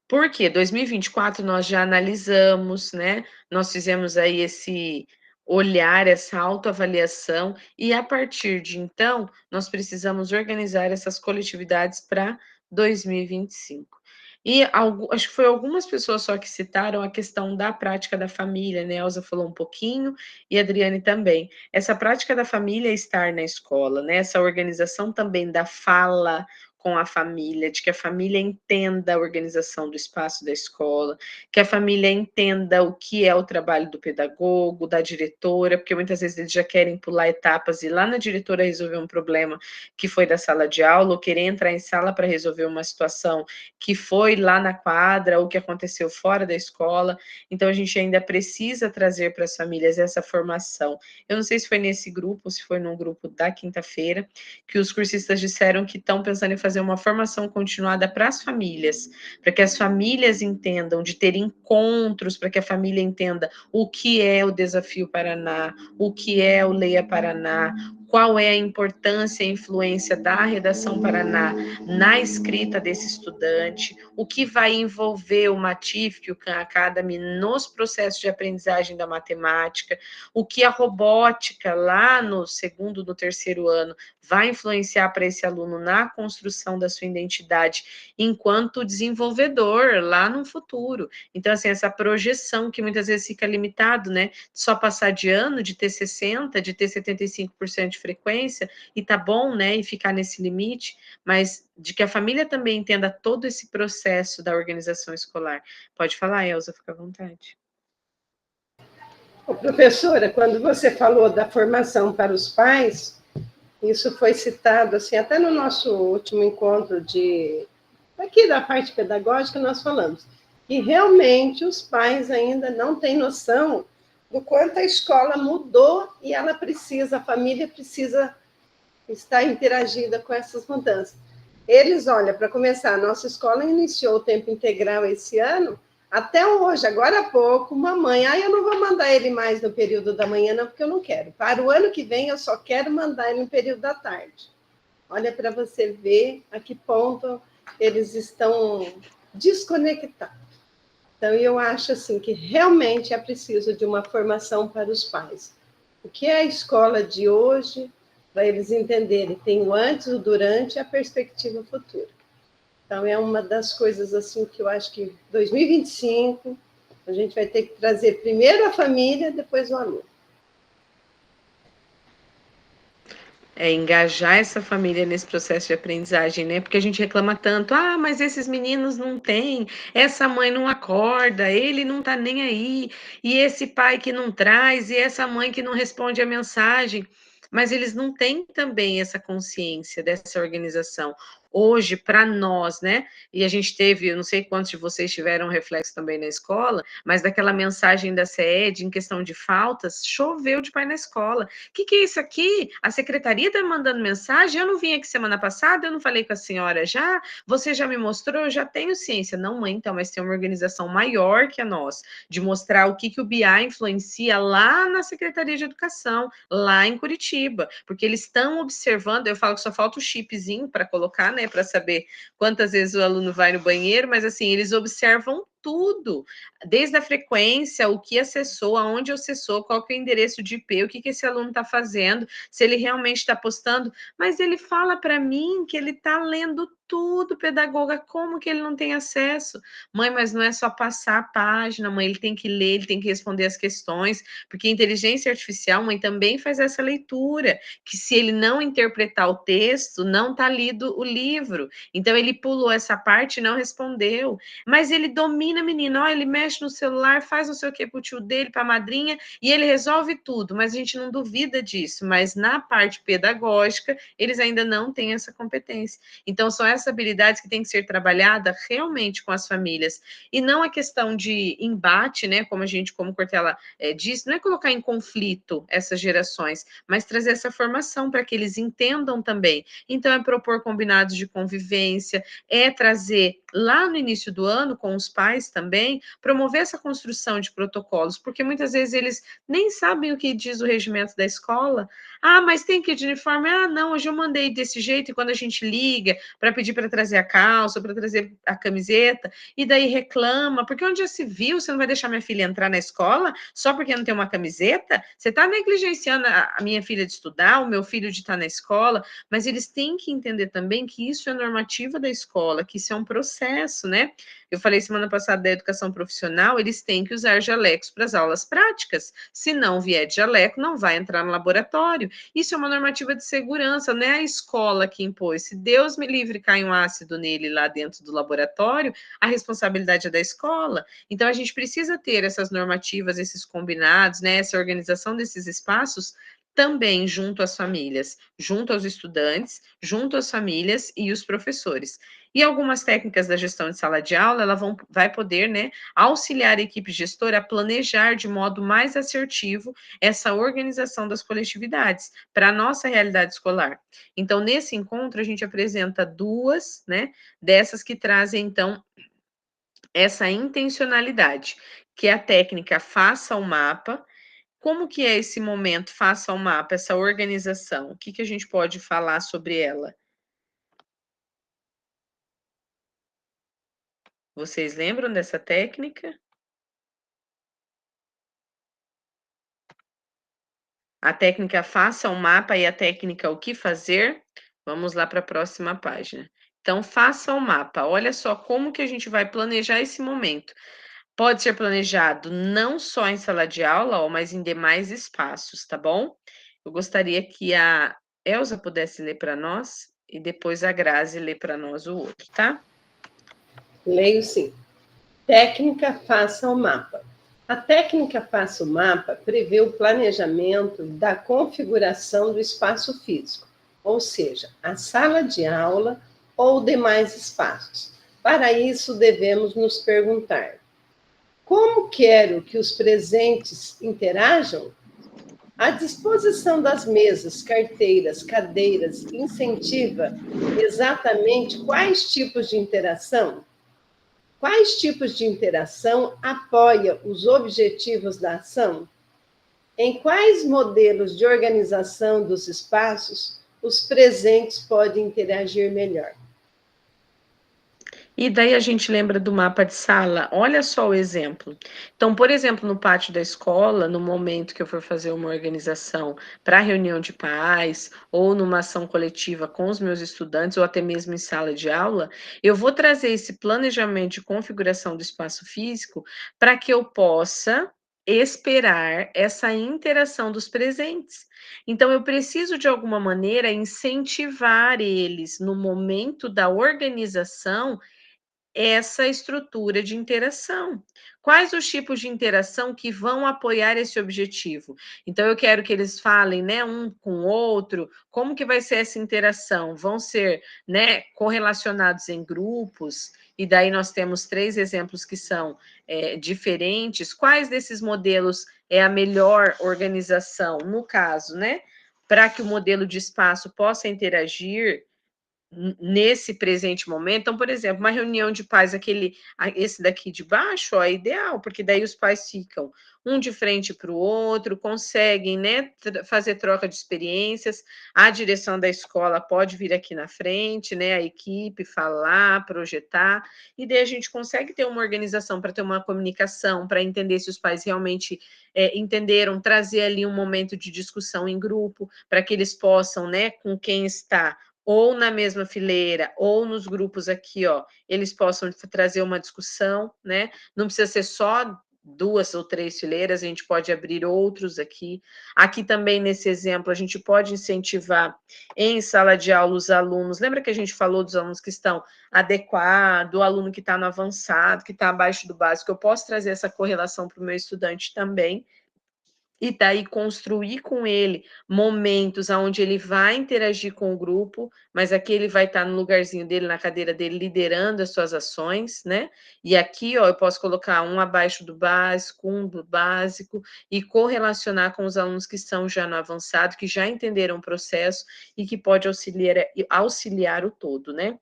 Por quê? 2024 nós já analisamos, né? Nós fizemos aí esse olhar, essa autoavaliação, e a partir de então, nós precisamos organizar essas coletividades para 2025. E acho que foi algumas pessoas só que citaram a questão da prática da família, né? A Elza falou um pouquinho e a Adriane também. Essa prática da família estar na escola, né? Essa organização também da fala com a família, de que a família entenda a organização do espaço da escola, que a família entenda o que é o trabalho do pedagogo, da diretora, porque muitas vezes eles já querem pular etapas e ir lá na diretora resolver um problema que foi da sala de aula, ou querer entrar em sala para resolver uma situação que foi lá na quadra, ou que aconteceu fora da escola. Então, a gente ainda precisa trazer para as famílias essa formação. Eu não sei se foi nesse grupo, ou se foi num grupo da quinta-feira, que os cursistas disseram que estão pensando em fazer uma formação continuada para as famílias, para que as famílias entendam, de ter encontros, para que a família entenda o que é o Desafio Paraná, o que é o Leia Paraná, qual é a importância e a influência da Redação Paraná na escrita desse estudante, o que vai envolver o Matific, o Khan Academy, nos processos de aprendizagem da matemática, o que a robótica lá no segundo, no terceiro ano vai influenciar para esse aluno na construção da sua identidade enquanto desenvolvedor lá no futuro. Então, assim, essa projeção que muitas vezes fica limitado, né? Só passar de ano, de ter 60%, de ter 75% de frequência, e tá bom, né? E ficar nesse limite, mas de que a família também entenda todo esse processo da organização escolar. Pode falar, Elza, fica à vontade. Ô, professora, quando você falou da formação para os pais, isso foi citado, assim, até no nosso último encontro aqui da parte pedagógica, nós falamos que realmente os pais ainda não têm noção do quanto a escola mudou e a família precisa estar interagida com essas mudanças. Eles, olha, para começar, a nossa escola iniciou o tempo integral esse ano, até hoje, agora há pouco, uma mãe, eu não vou mandar ele mais no período da manhã, não, porque eu não quero. Para o ano que vem, eu só quero mandar ele no período da tarde. Olha, para você ver a que ponto eles estão desconectados. Então, eu acho assim que realmente é preciso de uma formação para os pais. O que é a escola de hoje, para eles entenderem, tem o antes, o durante e a perspectiva futura. Então, é uma das coisas assim que eu acho que 2025 a gente vai ter que trazer primeiro a família, depois o aluno. Engajar essa família nesse processo de aprendizagem, né? Porque a gente reclama tanto, mas esses meninos não têm, essa mãe não acorda, ele não tá nem aí, e esse pai que não traz, e essa mãe que não responde a mensagem. Mas eles não têm também essa consciência dessa organização. hoje, para nós, né? E a gente teve, eu não sei quantos de vocês tiveram um reflexo também na escola, mas daquela mensagem da CED em questão de faltas, choveu de pai na escola. O que é isso aqui? A secretaria está mandando mensagem? Eu não vim aqui semana passada, eu não falei com a senhora já? Você já me mostrou? Eu já tenho ciência. Não, mãe, então, mas tem uma organização maior que a nossa, de mostrar o que o BI influencia lá na Secretaria de Educação, lá em Curitiba, porque eles estão observando, eu falo que só falta o chipzinho para colocar, né, para saber quantas vezes o aluno vai no banheiro, mas assim, eles observam tudo, desde a frequência, o que acessou, aonde acessou, qual que é o endereço de IP, o que esse aluno está fazendo, se ele realmente está postando, mas ele fala para mim que ele está lendo tudo, pedagoga, como que ele não tem acesso? Mãe, mas não é só passar a página, mãe, ele tem que ler, ele tem que responder as questões, porque a inteligência artificial, mãe, também faz essa leitura, que se ele não interpretar o texto, não está lido o livro. Então, ele pulou essa parte e não respondeu. Mas ele domina, menina, ó, ele mexe no celular, faz não sei o que pro tio dele, pra madrinha, e ele resolve tudo, mas a gente não duvida disso. Mas na parte pedagógica, eles ainda não têm essa competência. Então, são essas habilidades que têm que ser trabalhadas realmente com as famílias. E não a questão de embate, né, como a gente, como Cortella disse, não é colocar em conflito essas gerações, mas trazer essa formação para que eles entendam também. Então, é propor combinados de convivência, é trazer lá no início do ano, com os pais também, promover essa construção de protocolos, porque muitas vezes eles nem sabem o que diz o regimento da escola. Ah, mas tem que ir de uniforme? Ah, não, hoje eu mandei desse jeito, e quando a gente liga para pedir para trazer a calça, para trazer a camiseta, e daí reclama, porque onde já se viu, você não vai deixar minha filha entrar na escola só porque não tem uma camiseta? Você está negligenciando a minha filha de estudar, o meu filho de estar na escola, mas eles têm que entender também que isso é normativa da escola, que isso é um processo, né? Eu falei semana passada da educação profissional, eles têm que usar jalecos para as aulas práticas. Se não vier de jaleco, não vai entrar no laboratório. Isso é uma normativa de segurança, não é a escola que impôs. Se Deus me livre cai um ácido nele lá dentro do laboratório, a responsabilidade é da escola. Então, a gente precisa ter essas normativas, esses combinados, né, essa organização desses espaços também junto às famílias, junto aos estudantes, junto às famílias e os professores. E algumas técnicas da gestão de sala de aula, ela vai poder, né, auxiliar a equipe gestora a planejar de modo mais assertivo essa organização das coletividades para a nossa realidade escolar. Então, nesse encontro, a gente apresenta duas, né, dessas que trazem, então, essa intencionalidade, que é a técnica faça o mapa. Como que é esse momento, faça o mapa, essa organização? O que a gente pode falar sobre ela? Vocês lembram dessa técnica? A técnica faça um mapa e a técnica o que fazer? Vamos lá para a próxima página. Então, faça o mapa. Olha só como que a gente vai planejar esse momento. Pode ser planejado não só em sala de aula, mas em demais espaços, tá bom? Eu gostaria que a Elza pudesse ler para nós e depois a Grazi ler para nós o outro, tá? Leio sim. Técnica faça o mapa. A técnica faça o mapa prevê o planejamento da configuração do espaço físico, ou seja, a sala de aula ou demais espaços. Para isso, devemos nos perguntar: como quero que os presentes interajam? A disposição das mesas, carteiras, cadeiras incentiva exatamente quais tipos de interação? Quais tipos de interação apoia os objetivos da ação? Em quais modelos de organização dos espaços os presentes podem interagir melhor? E daí a gente lembra do mapa de sala, olha só o exemplo. Então, por exemplo, no pátio da escola, no momento que eu for fazer uma organização para reunião de pais, ou numa ação coletiva com os meus estudantes, ou até mesmo em sala de aula, eu vou trazer esse planejamento de configuração do espaço físico para que eu possa esperar essa interação dos presentes. Então, eu preciso, de alguma maneira, incentivar eles no momento da organização essa estrutura de interação. Quais os tipos de interação que vão apoiar esse objetivo? Então, eu quero que eles falem, né, um com o outro, como que vai ser essa interação? Vão ser, né, correlacionados em grupos, e daí nós temos 3 exemplos que são diferentes. Quais desses modelos é a melhor organização? No caso, né, para que o modelo de espaço possa interagir nesse presente momento. Então, por exemplo, uma reunião de pais, esse daqui de baixo, ó, é ideal, porque daí os pais ficam um de frente para o outro, conseguem, né, fazer troca de experiências, a direção da escola pode vir aqui na frente, né, a equipe falar, projetar, e daí a gente consegue ter uma organização para ter uma comunicação, para entender se os pais realmente entenderam, trazer ali um momento de discussão em grupo, para que eles possam, né, com quem está ou na mesma fileira, ou nos grupos aqui, ó, eles possam trazer uma discussão, né? Não precisa ser só 2 ou 3 fileiras, a gente pode abrir outros aqui. Aqui também, nesse exemplo, a gente pode incentivar em sala de aula os alunos. Lembra que a gente falou dos alunos que estão adequados, o aluno que está no avançado, que está abaixo do básico? Eu posso trazer essa correlação para o meu estudante também, e daí construir com ele momentos onde ele vai interagir com o grupo, mas aqui ele vai estar no lugarzinho dele, na cadeira dele, liderando as suas ações, né? E aqui, ó, eu posso colocar um abaixo do básico, um do básico, e correlacionar com os alunos que estão já no avançado, que já entenderam o processo e que pode auxiliar o todo, né?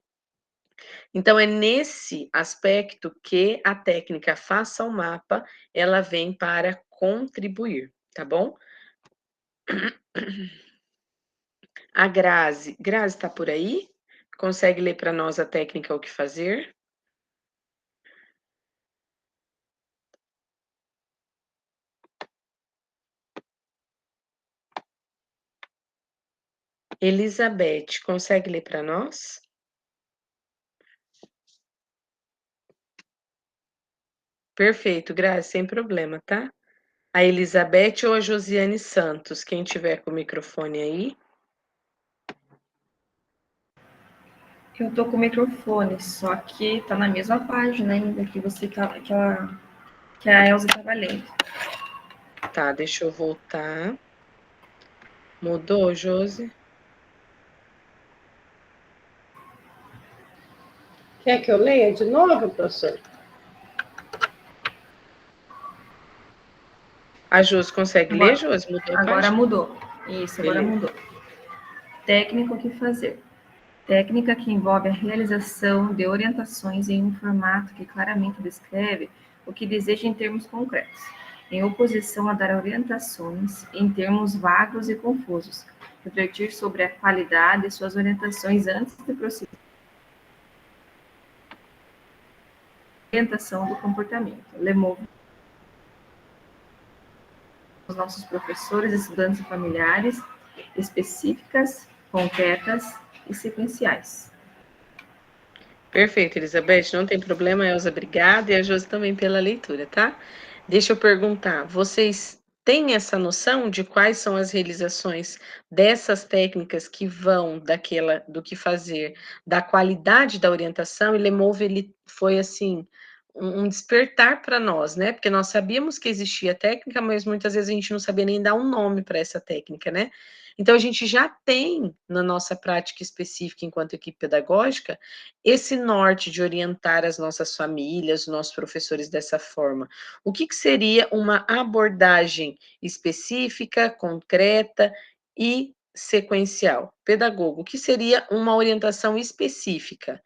Então, é nesse aspecto que a técnica Faça o Mapa, ela vem para contribuir, tá bom? A Grazi. Grazi, está por aí? Consegue ler para nós a técnica O que fazer? Elizabeth, consegue ler para nós? Perfeito, Grazi, sem problema, tá? A Elizabeth ou a Josiane Santos, quem tiver com o microfone aí. Eu tô com o microfone, só que tá na mesma página ainda que que a Elza estava lendo. Tá, deixa eu voltar. Mudou, Josi? Quer que eu leia de novo, professor? A Josi consegue ler, Josi? Mudou a Agora página? mudou. Isso, agora mudou. Técnica o que fazer. Técnica que envolve a realização de orientações em um formato que claramente descreve o que deseja em termos concretos, em oposição a dar orientações em termos vagos e confusos. Refletir sobre a qualidade de suas orientações antes de prosseguir. Orientação do comportamento. Lemov. Os nossos professores, estudantes e familiares, específicas, concretas e sequenciais. Perfeito, Elizabeth, não tem problema, Elza, obrigada, e a Josi também pela leitura, tá? Deixa eu perguntar, vocês têm essa noção de quais são as realizações dessas técnicas que vão do que fazer, da qualidade da orientação? E Lemov, ele foi, assim, um despertar para nós, né? Porque nós sabíamos que existia técnica, mas muitas vezes a gente não sabia nem dar um nome para essa técnica, né? Então, a gente já tem, na nossa prática específica enquanto equipe pedagógica, esse norte de orientar as nossas famílias, os nossos professores dessa forma. O que seria uma abordagem específica, concreta e sequencial? Pedagogo, o que seria uma orientação específica?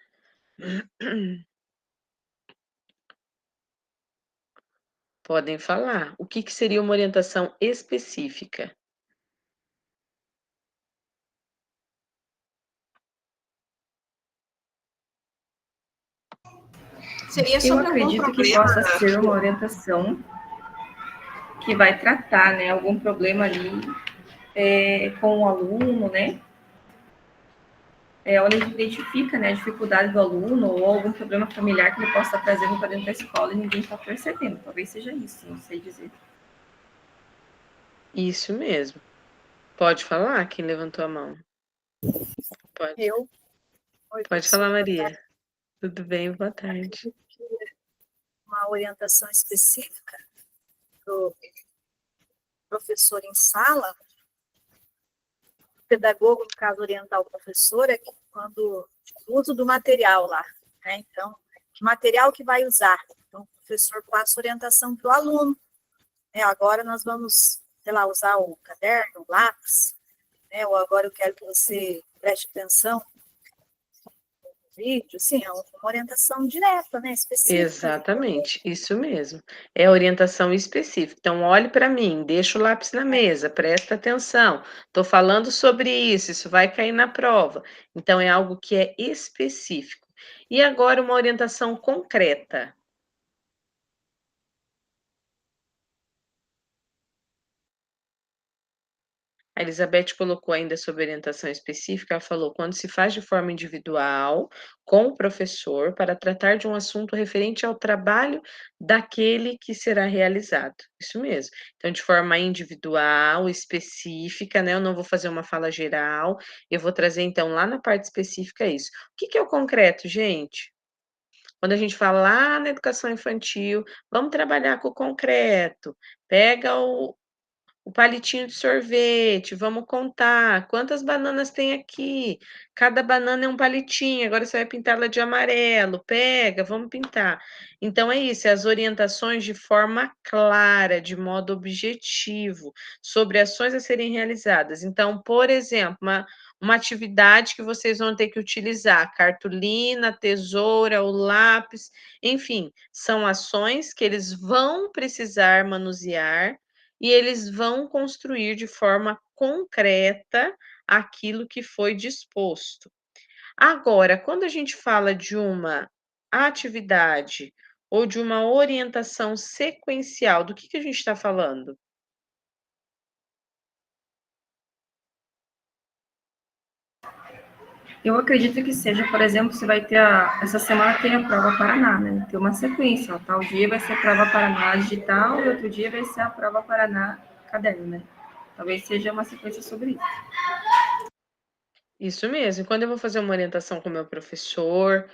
Podem falar. O que seria uma orientação específica? Seria sobre Eu acredito que possa ser uma orientação que vai tratar, né, algum problema ali com o aluno, né? Onde a gente identifica, né, a dificuldade do aluno ou algum problema familiar que ele possa estar trazendo para dentro da escola e ninguém está percebendo. Talvez seja isso, não sei dizer. Isso mesmo. Pode falar quem levantou a mão? Pode. Eu? Oi, Pode falar, Maria. Tudo bem, boa tarde. Uma orientação específica para o professor em sala, o pedagogo, no caso, orientar o professor, é que quando o uso do material lá, né? Então, que material que vai usar? Então, o professor passa orientação para o aluno. Né? Agora nós vamos, sei lá, usar o caderno, o lápis, né? Ou agora eu quero que você preste atenção vídeo, sim, é uma orientação direta, né, específica. Exatamente, isso mesmo. É orientação específica. Então, olhe para mim, deixa o lápis na mesa, presta atenção. Estou falando sobre isso, isso vai cair na prova. Então, é algo que é específico. E agora, uma orientação concreta. A Elizabeth colocou ainda sobre orientação específica, ela falou: quando se faz de forma individual, com o professor, para tratar de um assunto referente ao trabalho daquele que será realizado. Isso mesmo. Então, de forma individual, específica, né? Eu não vou fazer uma fala geral, eu vou trazer, então, lá na parte específica isso. O que que é o concreto, gente? Quando a gente fala lá na educação infantil, vamos trabalhar com o concreto. Pega o palitinho de sorvete, vamos contar quantas bananas tem aqui. Cada banana é um palitinho, agora você vai pintá-la de amarelo. Pega, vamos pintar. Então é isso, é as orientações de forma clara, de modo objetivo, sobre ações a serem realizadas. Então, por exemplo, uma atividade que vocês vão ter que utilizar, cartolina, tesoura, o lápis, enfim, são ações que eles vão precisar manusear e eles vão construir de forma concreta aquilo que foi disposto. Agora, quando a gente fala de uma atividade ou de uma orientação sequencial, do que a gente está falando? Eu acredito que seja, por exemplo, você vai ter essa semana tem a prova Paraná, né? Tem uma sequência, ó, tal dia vai ser a prova Paraná digital e outro dia vai ser a prova Paraná caderno, né? Talvez seja uma sequência sobre isso. Isso mesmo. E quando eu vou fazer uma orientação com o meu professor,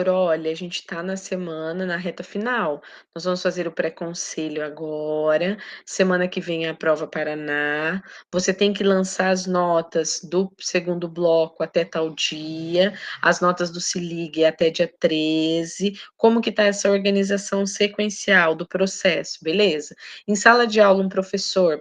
olha, a gente está na semana, na reta final. Nós vamos fazer o pré-conselho agora. Semana que vem é a prova Paraná. Você tem que lançar as notas do segundo bloco até tal dia, as notas do Se Ligue até dia 13. Como que está essa organização sequencial do processo, beleza? Em sala de aula, um professor,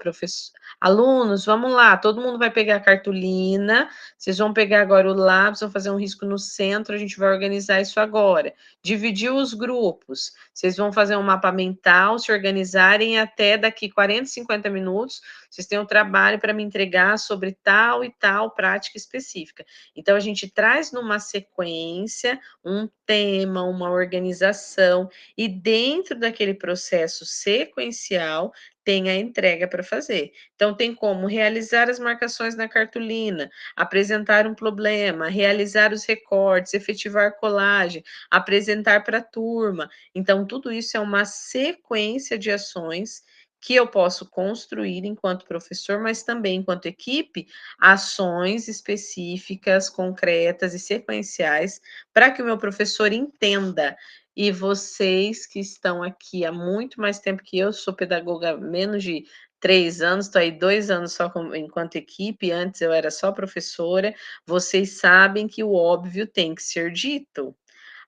alunos, vamos lá, todo mundo vai pegar a cartolina. Vocês vão pegar agora o lápis, vão fazer um risco no centro, a gente vai organizar isso agora. Dividir os grupos. Vocês vão fazer um mapa mental, se organizarem até daqui 40, 50 minutos. Vocês têm um trabalho para me entregar sobre tal e tal prática específica. Então, a gente traz numa sequência um tema, uma organização, e dentro daquele processo sequencial, tem a entrega para fazer. Então, tem como realizar as marcações na cartolina, apresentar um problema, realizar os recortes, efetivar colagem, apresentar para a turma. Então, tudo isso é uma sequência de ações que eu posso construir enquanto professor, mas também enquanto equipe, ações específicas, concretas e sequenciais para que o meu professor entenda. E vocês que estão aqui há muito mais tempo que eu, sou pedagoga há menos de 3 anos, estou aí 2 anos só enquanto equipe, antes eu era só professora, vocês sabem que o óbvio tem que ser dito.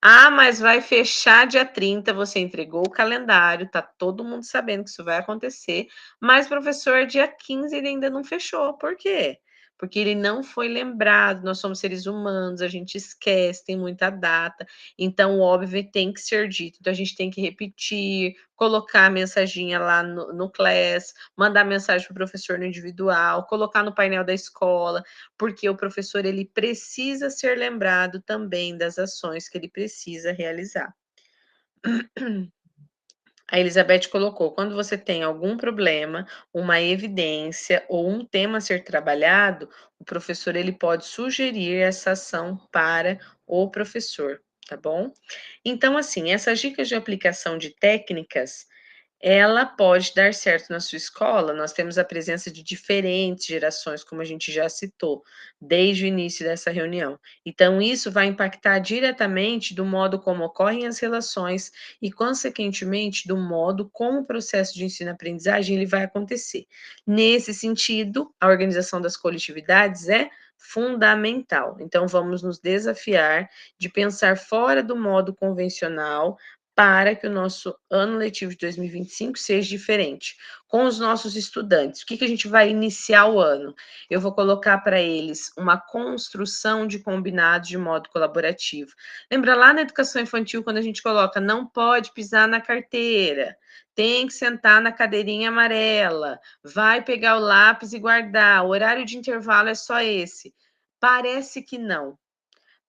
Ah, mas vai fechar dia 30, você entregou o calendário, tá todo mundo sabendo que isso vai acontecer, mas professor, dia 15 ele ainda não fechou, por quê? Porque ele não foi lembrado, nós somos seres humanos, a gente esquece, tem muita data, então o óbvio tem que ser dito, então a gente tem que repetir, colocar a mensaginha lá no Class, mandar mensagem para o professor no individual, colocar no painel da escola, porque o professor ele precisa ser lembrado também das ações que ele precisa realizar. A Elizabeth colocou: quando você tem algum problema, uma evidência ou um tema a ser trabalhado, o professor ele pode sugerir essa ação para o professor, tá bom? Então, assim, essas dicas de aplicação de técnicas ela pode dar certo na sua escola. Nós temos a presença de diferentes gerações, como a gente já citou, desde o início dessa reunião. Então, isso vai impactar diretamente do modo como ocorrem as relações e, consequentemente, do modo como o processo de ensino-aprendizagem ele vai acontecer. Nesse sentido, a organização das coletividades é fundamental. Então, vamos nos desafiar de pensar fora do modo convencional para que o nosso ano letivo de 2025 seja diferente. Com os nossos estudantes, o que a gente vai iniciar o ano? Eu vou colocar para eles uma construção de combinados de modo colaborativo. Lembra lá na educação infantil, quando a gente coloca, não pode pisar na carteira, tem que sentar na cadeirinha amarela, vai pegar o lápis e guardar, o horário de intervalo é só esse. Parece que não,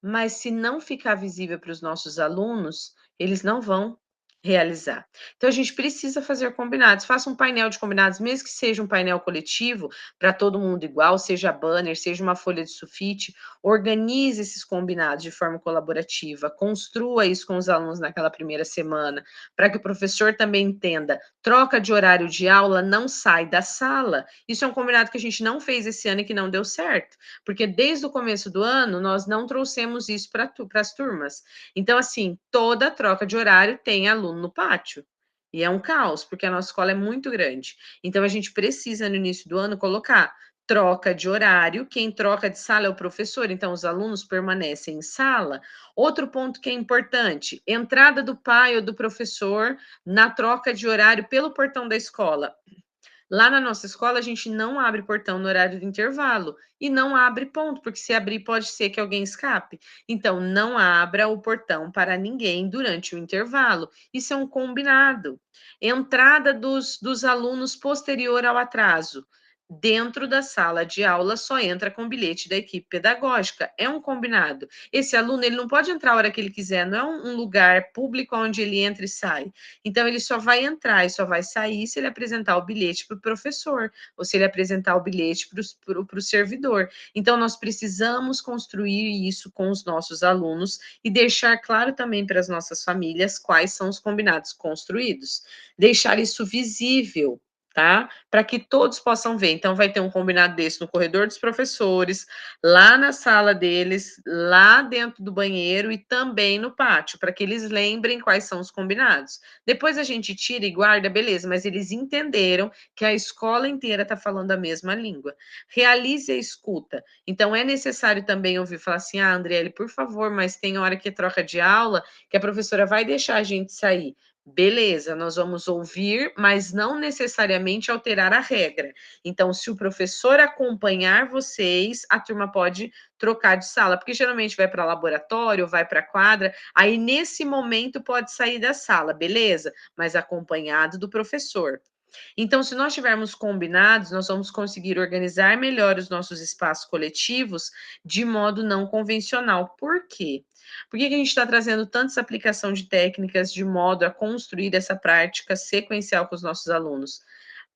mas se não ficar visível para os nossos alunos, eles não vão realizar. Então, a gente precisa fazer combinados. Faça um painel de combinados, mesmo que seja um painel coletivo, para todo mundo igual, seja banner, seja uma folha de sulfite. Organize esses combinados de forma colaborativa. Construa isso com os alunos naquela primeira semana, para que o professor também entenda. Troca de horário de aula, não sai da sala. Isso é um combinado que a gente não fez esse ano e que não deu certo, porque desde o começo do ano nós não trouxemos isso para as turmas. Então, assim, toda troca de horário tem aluno no pátio. E é um caos, porque a nossa escola é muito grande. Então, a gente precisa, no início do ano, colocar troca de horário. Quem troca de sala é o professor, então os alunos permanecem em sala. Outro ponto que é importante: entrada do pai ou do professor na troca de horário pelo portão da escola. Lá na nossa escola, a gente não abre portão no horário do intervalo e não abre ponto, porque se abrir pode ser que alguém escape. Então, não abra o portão para ninguém durante o intervalo. Isso é um combinado. Entrada dos alunos posterior ao atraso. Dentro da sala de aula só entra com bilhete da equipe pedagógica. É um combinado. Esse aluno ele não pode entrar a hora que ele quiser, não é um lugar público onde ele entra e sai. Então, ele só vai entrar e só vai sair se ele apresentar o bilhete para o professor, ou se ele apresentar o bilhete para o servidor. Então, nós precisamos construir isso com os nossos alunos e deixar claro também para as nossas famílias quais são os combinados construídos. Deixar isso visível, tá? Para que todos possam ver. Então, vai ter um combinado desse no corredor dos professores, lá na sala deles, lá dentro do banheiro e também no pátio, para que eles lembrem quais são os combinados. Depois a gente tira e guarda, beleza, mas eles entenderam que a escola inteira está falando a mesma língua. Realize a escuta. Então, é necessário também ouvir falar assim, Andriele, por favor, mas tem hora que troca de aula, que a professora vai deixar a gente sair. Beleza, nós vamos ouvir, mas não necessariamente alterar a regra. Então, se o professor acompanhar vocês, a turma pode trocar de sala, porque geralmente vai para laboratório, vai para quadra, aí nesse momento pode sair da sala, beleza? Mas acompanhado do professor. Então, se nós tivermos combinados, nós vamos conseguir organizar melhor os nossos espaços coletivos de modo não convencional. Por quê? Por que a gente está trazendo tanta aplicação de técnicas de modo a construir essa prática sequencial com os nossos alunos?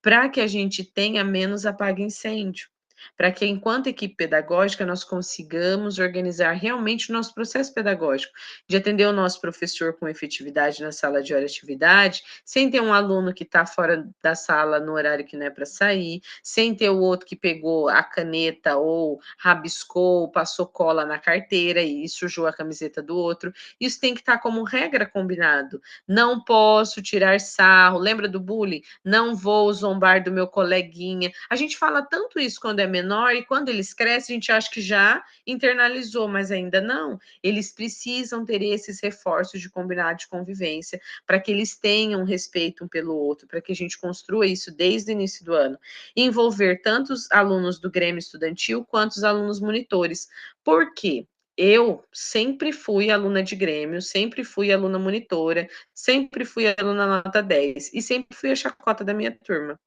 Para que a gente tenha menos apaga-incêndio, para que, enquanto equipe pedagógica, nós consigamos organizar realmente o nosso processo pedagógico, de atender o nosso professor com efetividade na sala de hora de atividade, sem ter um aluno que está fora da sala no horário que não é para sair, sem ter o outro que pegou a caneta ou rabiscou, passou cola na carteira e sujou a camiseta do outro. Isso tem que estar como regra combinado. Não posso tirar sarro, lembra do bullying? Não vou zombar do meu coleguinha. A gente fala tanto isso quando é menor e quando eles crescem, a gente acha que já internalizou, mas ainda não. Eles precisam ter esses reforços de combinado de convivência para que eles tenham respeito um pelo outro, para que a gente construa isso desde o início do ano. E envolver tanto os alunos do Grêmio Estudantil quanto os alunos monitores. Por quê? Eu sempre fui aluna de Grêmio, sempre fui aluna monitora, sempre fui aluna nota 10 e sempre fui a chacota da minha turma.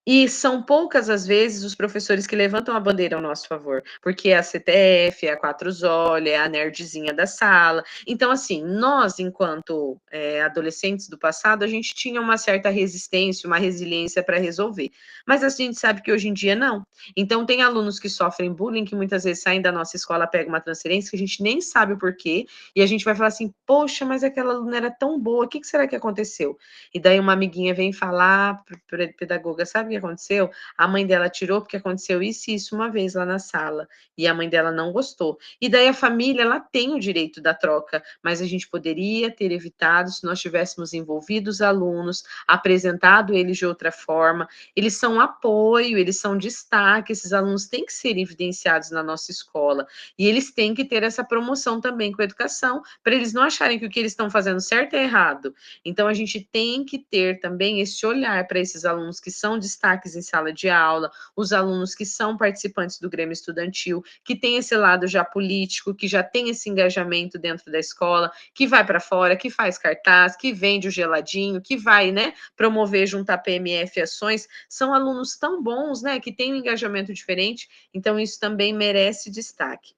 E são poucas as vezes os professores que levantam a bandeira ao nosso favor, porque é a CTF, é a Quatro Olhos, é a nerdzinha da sala. Então, assim, nós, enquanto adolescentes do passado, a gente tinha uma certa resistência, uma resiliência para resolver. Mas a gente sabe que hoje em dia não. Então, tem alunos que sofrem bullying, que muitas vezes saem da nossa escola, pegam uma transferência, que a gente nem sabe o porquê, e a gente vai falar assim, poxa, mas aquela aluna era tão boa, o que será que aconteceu? E daí uma amiguinha vem falar para a pedagoga, sabe o que aconteceu? A mãe dela tirou porque aconteceu isso e isso uma vez lá na sala, e a mãe dela não gostou. E daí a família, ela tem o direito da troca, mas a gente poderia ter evitado se nós tivéssemos envolvido os alunos, apresentado eles de outra forma. Eles são apoio, eles são destaque, esses alunos têm que ser evidenciados na nossa escola, e eles têm que ter essa promoção também com a educação, para eles não acharem que o que eles estão fazendo certo é errado. Então, a gente tem que ter também esse olhar para esses alunos que são destaques em sala de aula, os alunos que são participantes do Grêmio Estudantil, que tem esse lado já político, que já tem esse engajamento dentro da escola, que vai para fora, que faz cartaz, que vende o geladinho, que vai, né, promover junto à PMF ações. São alunos tão bons, né, que têm um engajamento diferente, então isso também merece destaque.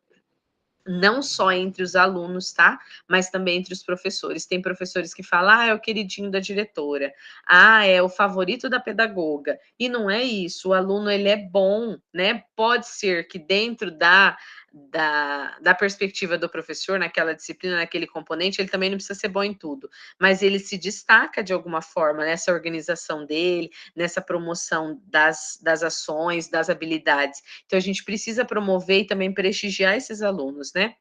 Não só entre os alunos, tá? Mas também entre os professores. Tem professores que falam, ah, é o queridinho da diretora, ah, é o favorito da pedagoga. E não é isso, o aluno, ele é bom, né? Pode ser que dentro da perspectiva do professor, naquela disciplina, naquele componente, ele também não precisa ser bom em tudo, mas ele se destaca de alguma forma nessa organização dele, nessa promoção das ações, das habilidades. Então, a gente precisa promover e também prestigiar esses alunos, né?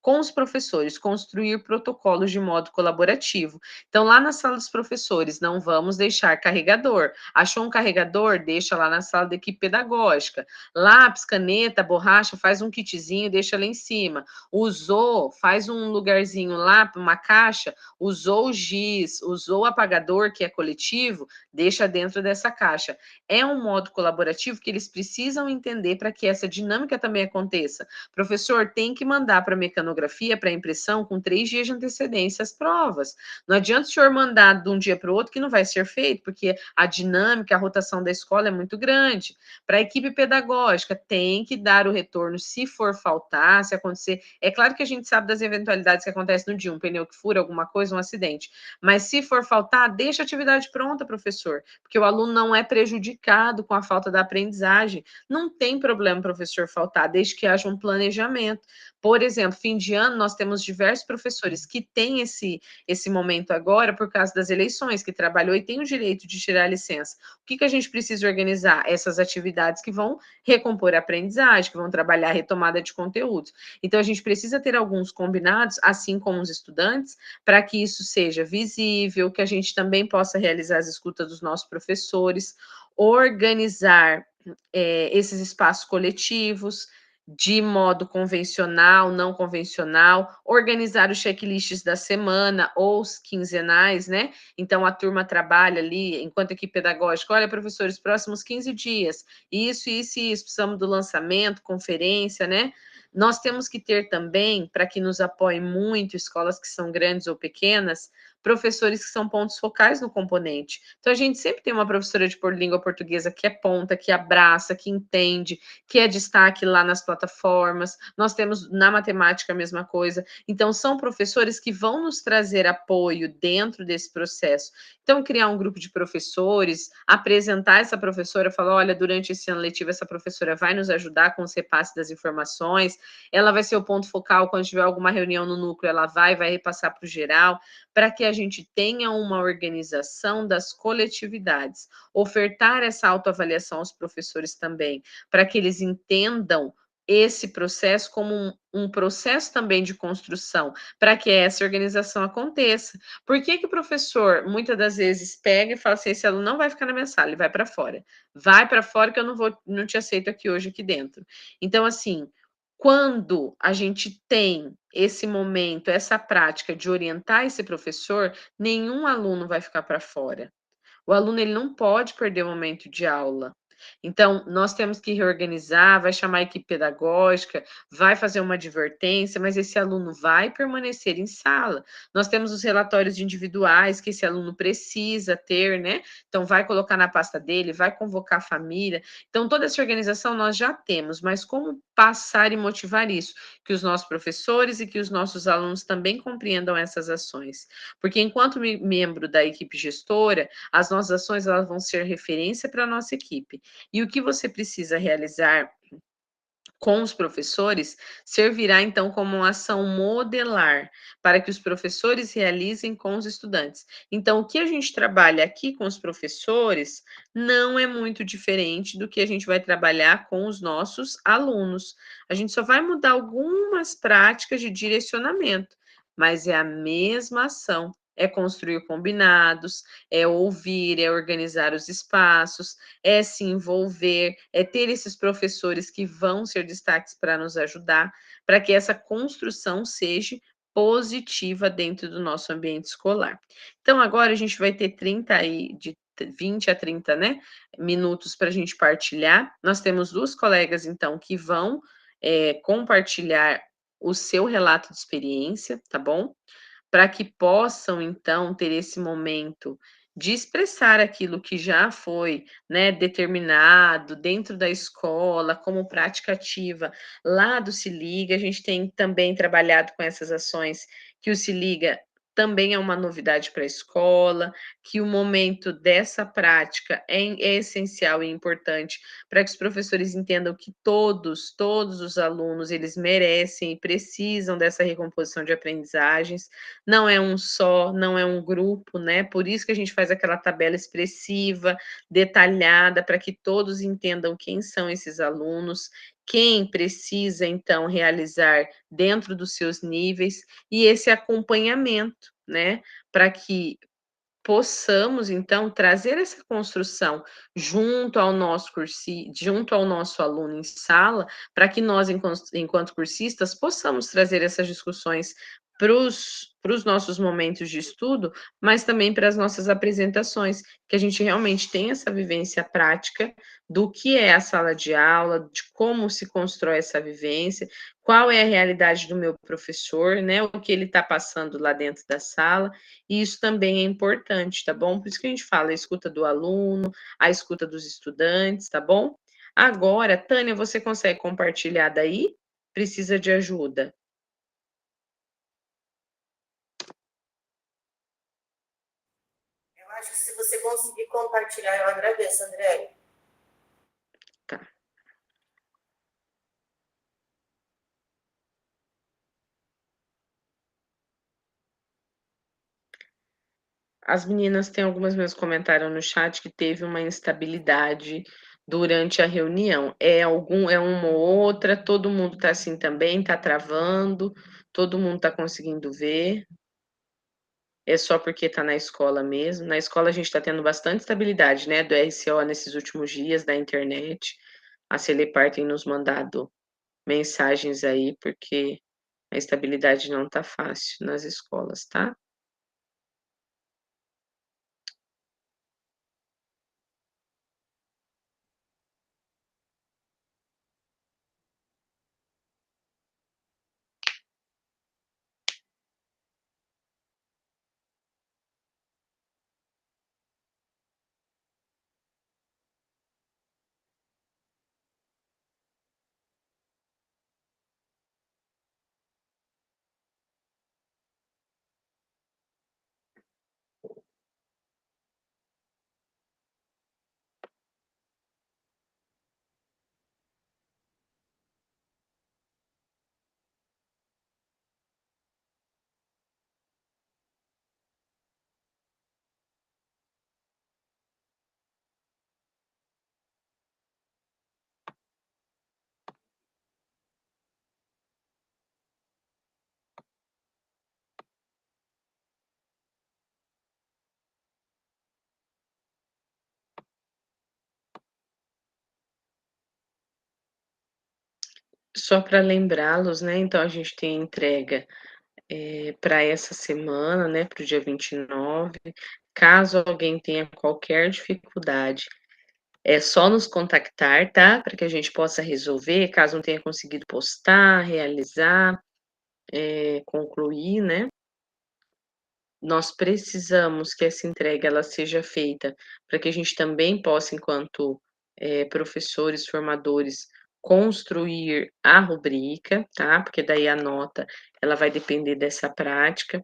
Com os professores, construir protocolos de modo colaborativo. Então, lá na sala dos professores, não vamos deixar carregador. Achou um carregador? Deixa lá na sala da equipe pedagógica. Lápis, caneta, borracha, faz um kitzinho, deixa lá em cima. Usou, faz um lugarzinho lá, uma caixa, usou o giz, usou o apagador, que é coletivo, deixa dentro dessa caixa. É um modo colaborativo que eles precisam entender para que essa dinâmica também aconteça. Professor, tem que mandar para a mecanografia, para a impressão, com 3 dias de antecedência as provas. Não adianta o senhor mandar de um dia para o outro que não vai ser feito, porque a dinâmica, a rotação da escola é muito grande. Para a equipe pedagógica, tem que dar o retorno se for faltar, se acontecer. É claro que a gente sabe das eventualidades que acontecem no dia, um pneu que fura, alguma coisa, um acidente. Mas se for faltar, deixa a atividade pronta, professor, porque o aluno não é prejudicado com a falta da aprendizagem. Não tem problema, professor, faltar, desde que haja um planejamento. Por exemplo, fim de ano, nós temos diversos professores que têm esse momento agora por causa das eleições, que trabalhou e tem o direito de tirar a licença. O que a gente precisa organizar? Essas atividades que vão recompor a aprendizagem, que vão trabalhar a retomada de conteúdos. Então, a gente precisa ter alguns combinados, assim como os estudantes, para que isso seja visível, que a gente também possa realizar as escutas dos nossos professores, organizar esses espaços coletivos, de modo convencional, não convencional, organizar os checklists da semana ou os quinzenais, né? Então, a turma trabalha ali, enquanto equipe pedagógica, olha, professores, próximos 15 dias, isso, precisamos do lançamento, conferência, né? Nós temos que ter também, para que nos apoiem muito, escolas que são grandes ou pequenas, professores que são pontos focais no componente. Então, a gente sempre tem uma professora de língua portuguesa que é ponta, que abraça, que entende, que é destaque lá nas plataformas. Nós temos na matemática a mesma coisa. Então, são professores que vão nos trazer apoio dentro desse processo. Então, criar um grupo de professores, apresentar essa professora, falar, olha, durante esse ano letivo, essa professora vai nos ajudar com os repasses das informações, ela vai ser o ponto focal quando tiver alguma reunião no núcleo, ela vai repassar para o geral, para que a gente tenha uma organização das coletividades, ofertar essa autoavaliação aos professores também, para que eles entendam esse processo como um processo também de construção, para que essa organização aconteça. Por que o professor, muitas das vezes, pega e fala assim, esse aluno não vai ficar na minha sala, ele vai para fora. Vai para fora que eu não te aceito aqui hoje, aqui dentro. Então, assim, quando a gente tem esse momento, essa prática de orientar esse professor, nenhum aluno vai ficar para fora. O aluno, ele não pode perder o momento de aula. Então, nós temos que reorganizar, vai chamar a equipe pedagógica, vai fazer uma advertência, mas esse aluno vai permanecer em sala. Nós temos os relatórios individuais que esse aluno precisa ter, né? Então, vai colocar na pasta dele, vai convocar a família. Então, toda essa organização nós já temos, mas como passar e motivar isso? Que os nossos professores e que os nossos alunos também compreendam essas ações. Porque enquanto membro da equipe gestora, as nossas ações elas vão ser referência para a nossa equipe. E o que você precisa realizar com os professores servirá então como uma ação modelar para que os professores realizem com os estudantes. Então, o que a gente trabalha aqui com os professores não é muito diferente do que a gente vai trabalhar com os nossos alunos. A gente só vai mudar algumas práticas de direcionamento, mas é a mesma ação. É construir combinados, é ouvir, é organizar os espaços, é se envolver, é ter esses professores que vão ser destaques para nos ajudar, para que essa construção seja positiva dentro do nosso ambiente escolar. Então, agora a gente vai ter 20 a 30, né, minutos para a gente partilhar. Nós temos duas colegas, então, que vão compartilhar o seu relato de experiência, tá bom? Para que possam, então, ter esse momento de expressar aquilo que já foi, né, determinado dentro da escola, como prática ativa lá do Se Liga. A gente tem também trabalhado com essas ações que o Se Liga também é uma novidade para a escola, que o momento dessa prática é essencial e importante para que os professores entendam que todos os alunos, eles merecem e precisam dessa recomposição de aprendizagens, não é um só, não é um grupo, né? Por isso que a gente faz aquela tabela expressiva, detalhada, para que todos entendam quem são esses alunos, quem precisa, então, realizar dentro dos seus níveis, e esse acompanhamento, né? Para que possamos, então, trazer essa construção junto ao nosso junto ao nosso aluno em sala, para que nós, enquanto cursistas, possamos trazer essas discussões para os nossos momentos de estudo, mas também para as nossas apresentações, que a gente realmente tem essa vivência prática do que é a sala de aula, de como se constrói essa vivência, qual é a realidade do meu professor, né, o que ele está passando lá dentro da sala, e isso também é importante, tá bom? Por isso que a gente fala a escuta do aluno, a escuta dos estudantes, tá bom? Agora, Tânia, você consegue compartilhar daí? Precisa de ajuda? Eu acho que se você conseguir compartilhar, eu agradeço, André. Tá. As meninas têm algumas mesmas comentaram no chat que teve uma instabilidade durante a reunião. É uma ou outra, todo mundo está assim também, está travando, todo mundo está conseguindo ver. É só porque está na escola mesmo. Na escola a gente está tendo bastante estabilidade, né, do RCO nesses últimos dias, da internet. A Celepar tem nos mandado mensagens aí, porque a estabilidade não está fácil nas escolas, tá? Só para lembrá-los, né, então a gente tem entrega, para essa semana, né, para o dia 29. Caso alguém tenha qualquer dificuldade É só nos contactar, tá? Para que a gente possa resolver, caso não tenha conseguido postar, realizar, concluir, né? Nós precisamos que essa entrega ela seja feita para que a gente também possa, enquanto professores, formadores, construir a rubrica, tá? Porque daí a nota ela vai depender dessa prática.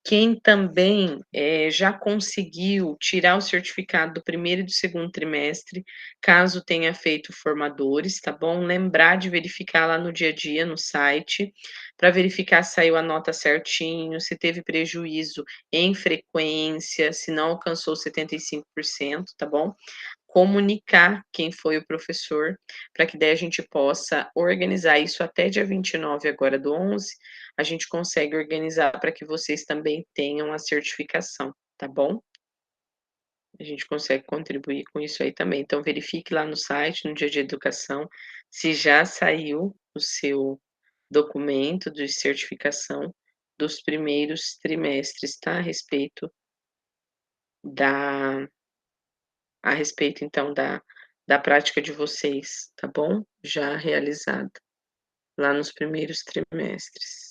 Quem também já conseguiu tirar o certificado do primeiro e do segundo trimestre, caso tenha feito formadores, tá bom? Lembrar de verificar lá no dia a dia, no site, para verificar se saiu a nota certinho, se teve prejuízo em frequência, se não alcançou 75%, tá bom? Comunicar quem foi o professor, para que daí a gente possa organizar isso até dia 29 agora do 11, a gente consegue organizar para que vocês também tenham a certificação, tá bom? A gente consegue contribuir com isso aí também. Então verifique lá no site, no dia de educação, se já saiu o seu documento de certificação dos primeiros trimestres, tá? Da a respeito então da prática de vocês, tá bom? Já realizada, lá nos primeiros trimestres.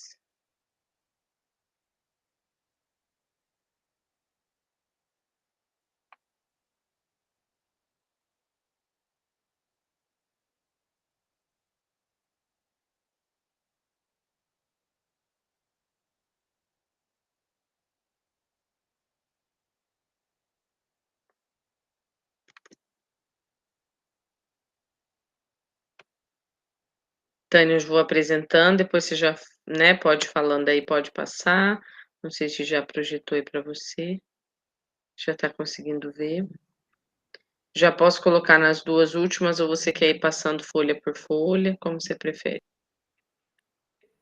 Tânia, eu vou apresentando, depois você já, né, pode ir falando aí, pode passar. Não sei se já projetou aí para você. Já está conseguindo ver. Já posso colocar nas duas últimas ou você quer ir passando folha por folha, como você prefere?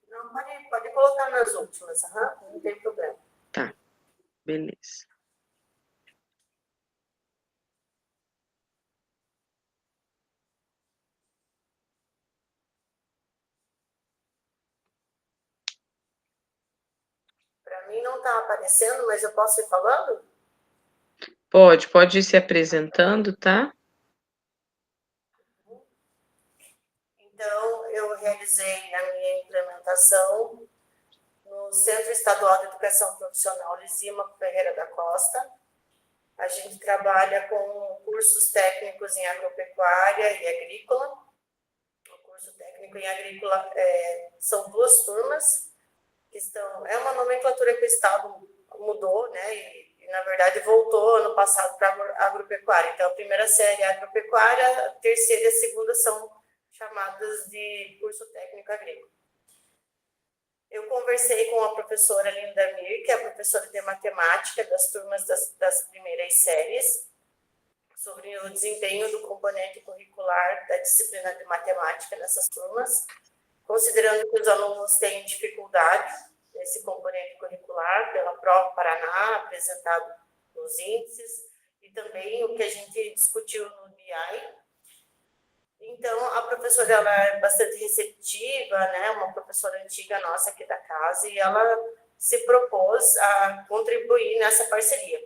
Não, pode colocar nas últimas, não tem problema. Tá, beleza. Para mim não está aparecendo, mas eu posso ir falando? Pode ir se apresentando, tá? Então, eu realizei a minha implementação no Centro Estadual de Educação Profissional Lisímaco Ferreira da Costa. A gente trabalha com cursos técnicos em agropecuária e agrícola. O curso técnico em agrícola são 2 turmas, que é uma nomenclatura que o Estado mudou, né, e na verdade voltou ano passado para agropecuária. Então, a primeira série é agropecuária, a terceira e a segunda são chamadas de curso técnico agrícola. Eu conversei com a professora Linda Mir, que é a professora de matemática das turmas das primeiras séries, sobre o desempenho do componente curricular da disciplina de matemática nessas turmas, considerando que os alunos têm dificuldade nesse componente curricular pela prova Paraná, apresentado nos índices, e também o que a gente discutiu no BI. Então, a professora ela é bastante receptiva, né? Uma professora antiga nossa aqui da casa, e ela se propôs a contribuir nessa parceria.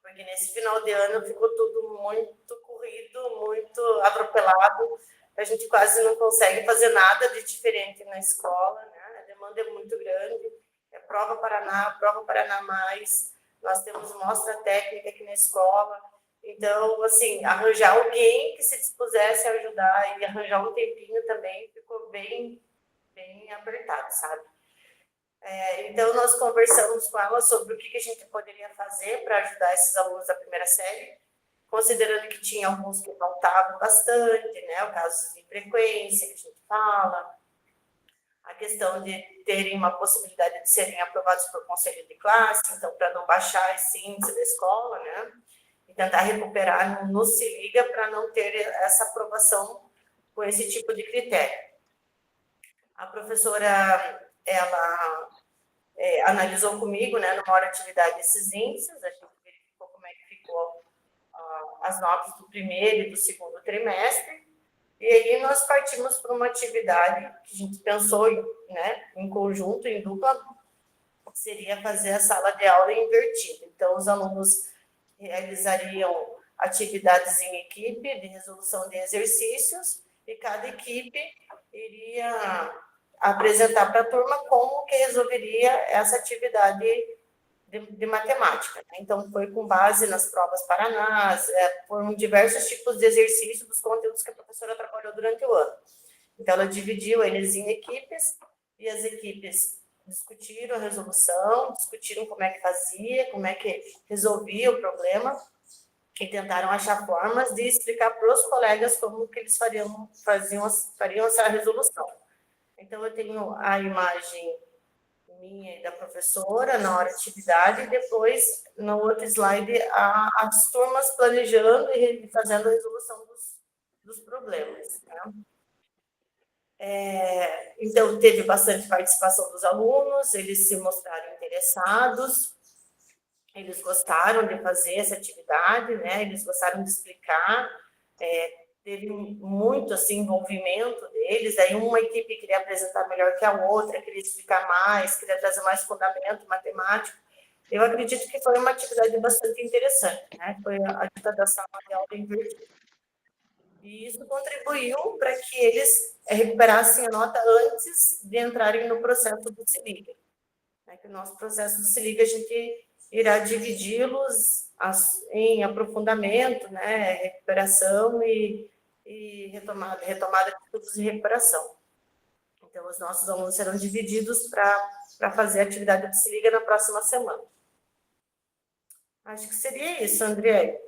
Porque nesse final de ano ficou tudo muito corrido, muito atropelado, a gente quase não consegue fazer nada de diferente na escola, né? A demanda é muito grande, é prova Paraná mais, nós temos mostra técnica aqui na escola. Então, assim, arranjar alguém que se dispusesse a ajudar e arranjar um tempinho também ficou bem apertado, sabe? Então, nós conversamos com ela sobre o que a gente poderia fazer para ajudar esses alunos da primeira série, considerando que tinha alguns que faltavam bastante, né? O caso de frequência que a gente fala, a questão de terem uma possibilidade de serem aprovados por conselho de classe, então, para não baixar esse índice da escola, né? E tentar recuperar no Se Liga para não ter essa aprovação com esse tipo de critério. A professora, ela analisou comigo, né, numa hora de atividade, esses índices, a gente verificou como é que ficou as notas do primeiro e do segundo trimestre, e aí nós partimos para uma atividade que a gente pensou, né, em conjunto, em dupla, seria fazer a sala de aula invertida. Então, os alunos realizariam atividades em equipe de resolução de exercícios, e cada equipe iria apresentar para a turma como que resolveria essa atividade de matemática. Então, foi com base nas provas Paranás, foram diversos tipos de exercícios dos conteúdos que a professora trabalhou durante o ano. Então, ela dividiu eles em equipes, e as equipes discutiram a resolução, discutiram como é que fazia, como é que resolvia o problema, e tentaram achar formas de explicar para os colegas como que eles fariam essa resolução. Então, eu tenho a imagem minha e da professora na hora de atividade, e depois, no outro slide, as turmas planejando e fazendo a resolução dos problemas. Né? Então, teve bastante participação dos alunos, eles se mostraram interessados, eles gostaram de fazer essa atividade, né? Eles gostaram de explicar, teve muito assim, envolvimento deles, aí uma equipe queria apresentar melhor que a outra, queria explicar mais, queria trazer mais fundamento matemático. Eu acredito que foi uma atividade bastante interessante, né? Foi a atividade da sala de aula invertida. E isso contribuiu para que eles recuperassem a nota antes de entrarem no processo do Se Liga. Que o nosso processo do Se Liga, a gente irá dividi-los em aprofundamento, né, recuperação e retomada de estudos de recuperação. Então, os nossos alunos serão divididos para fazer a atividade do Se Liga na próxima semana. Acho que seria isso, André.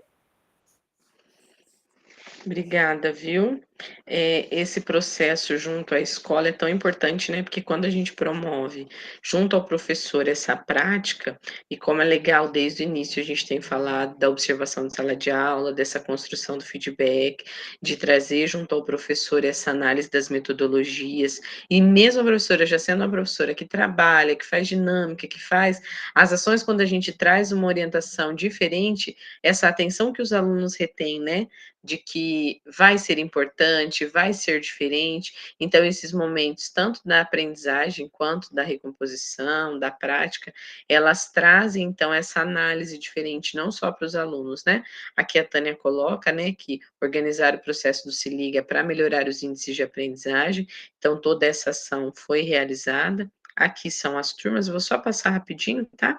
Obrigada, viu? Esse processo junto à escola é tão importante, né? Porque quando a gente promove junto ao professor essa prática, e como é legal desde o início a gente tem falado da observação de sala de aula, dessa construção do feedback, de trazer junto ao professor essa análise das metodologias, e mesmo a professora já sendo uma professora que trabalha, que faz dinâmica, que faz as ações, quando a gente traz uma orientação diferente, essa atenção que os alunos retêm, né? De que vai ser importante, vai ser diferente. Então, esses momentos, tanto da aprendizagem quanto da recomposição, da prática, elas trazem, então, essa análise diferente, não só para os alunos, né? Aqui a Tânia coloca, né, que organizar o processo do Se Liga para melhorar os índices de aprendizagem. Então, toda essa ação foi realizada. Aqui são as turmas, eu vou só passar rapidinho, tá?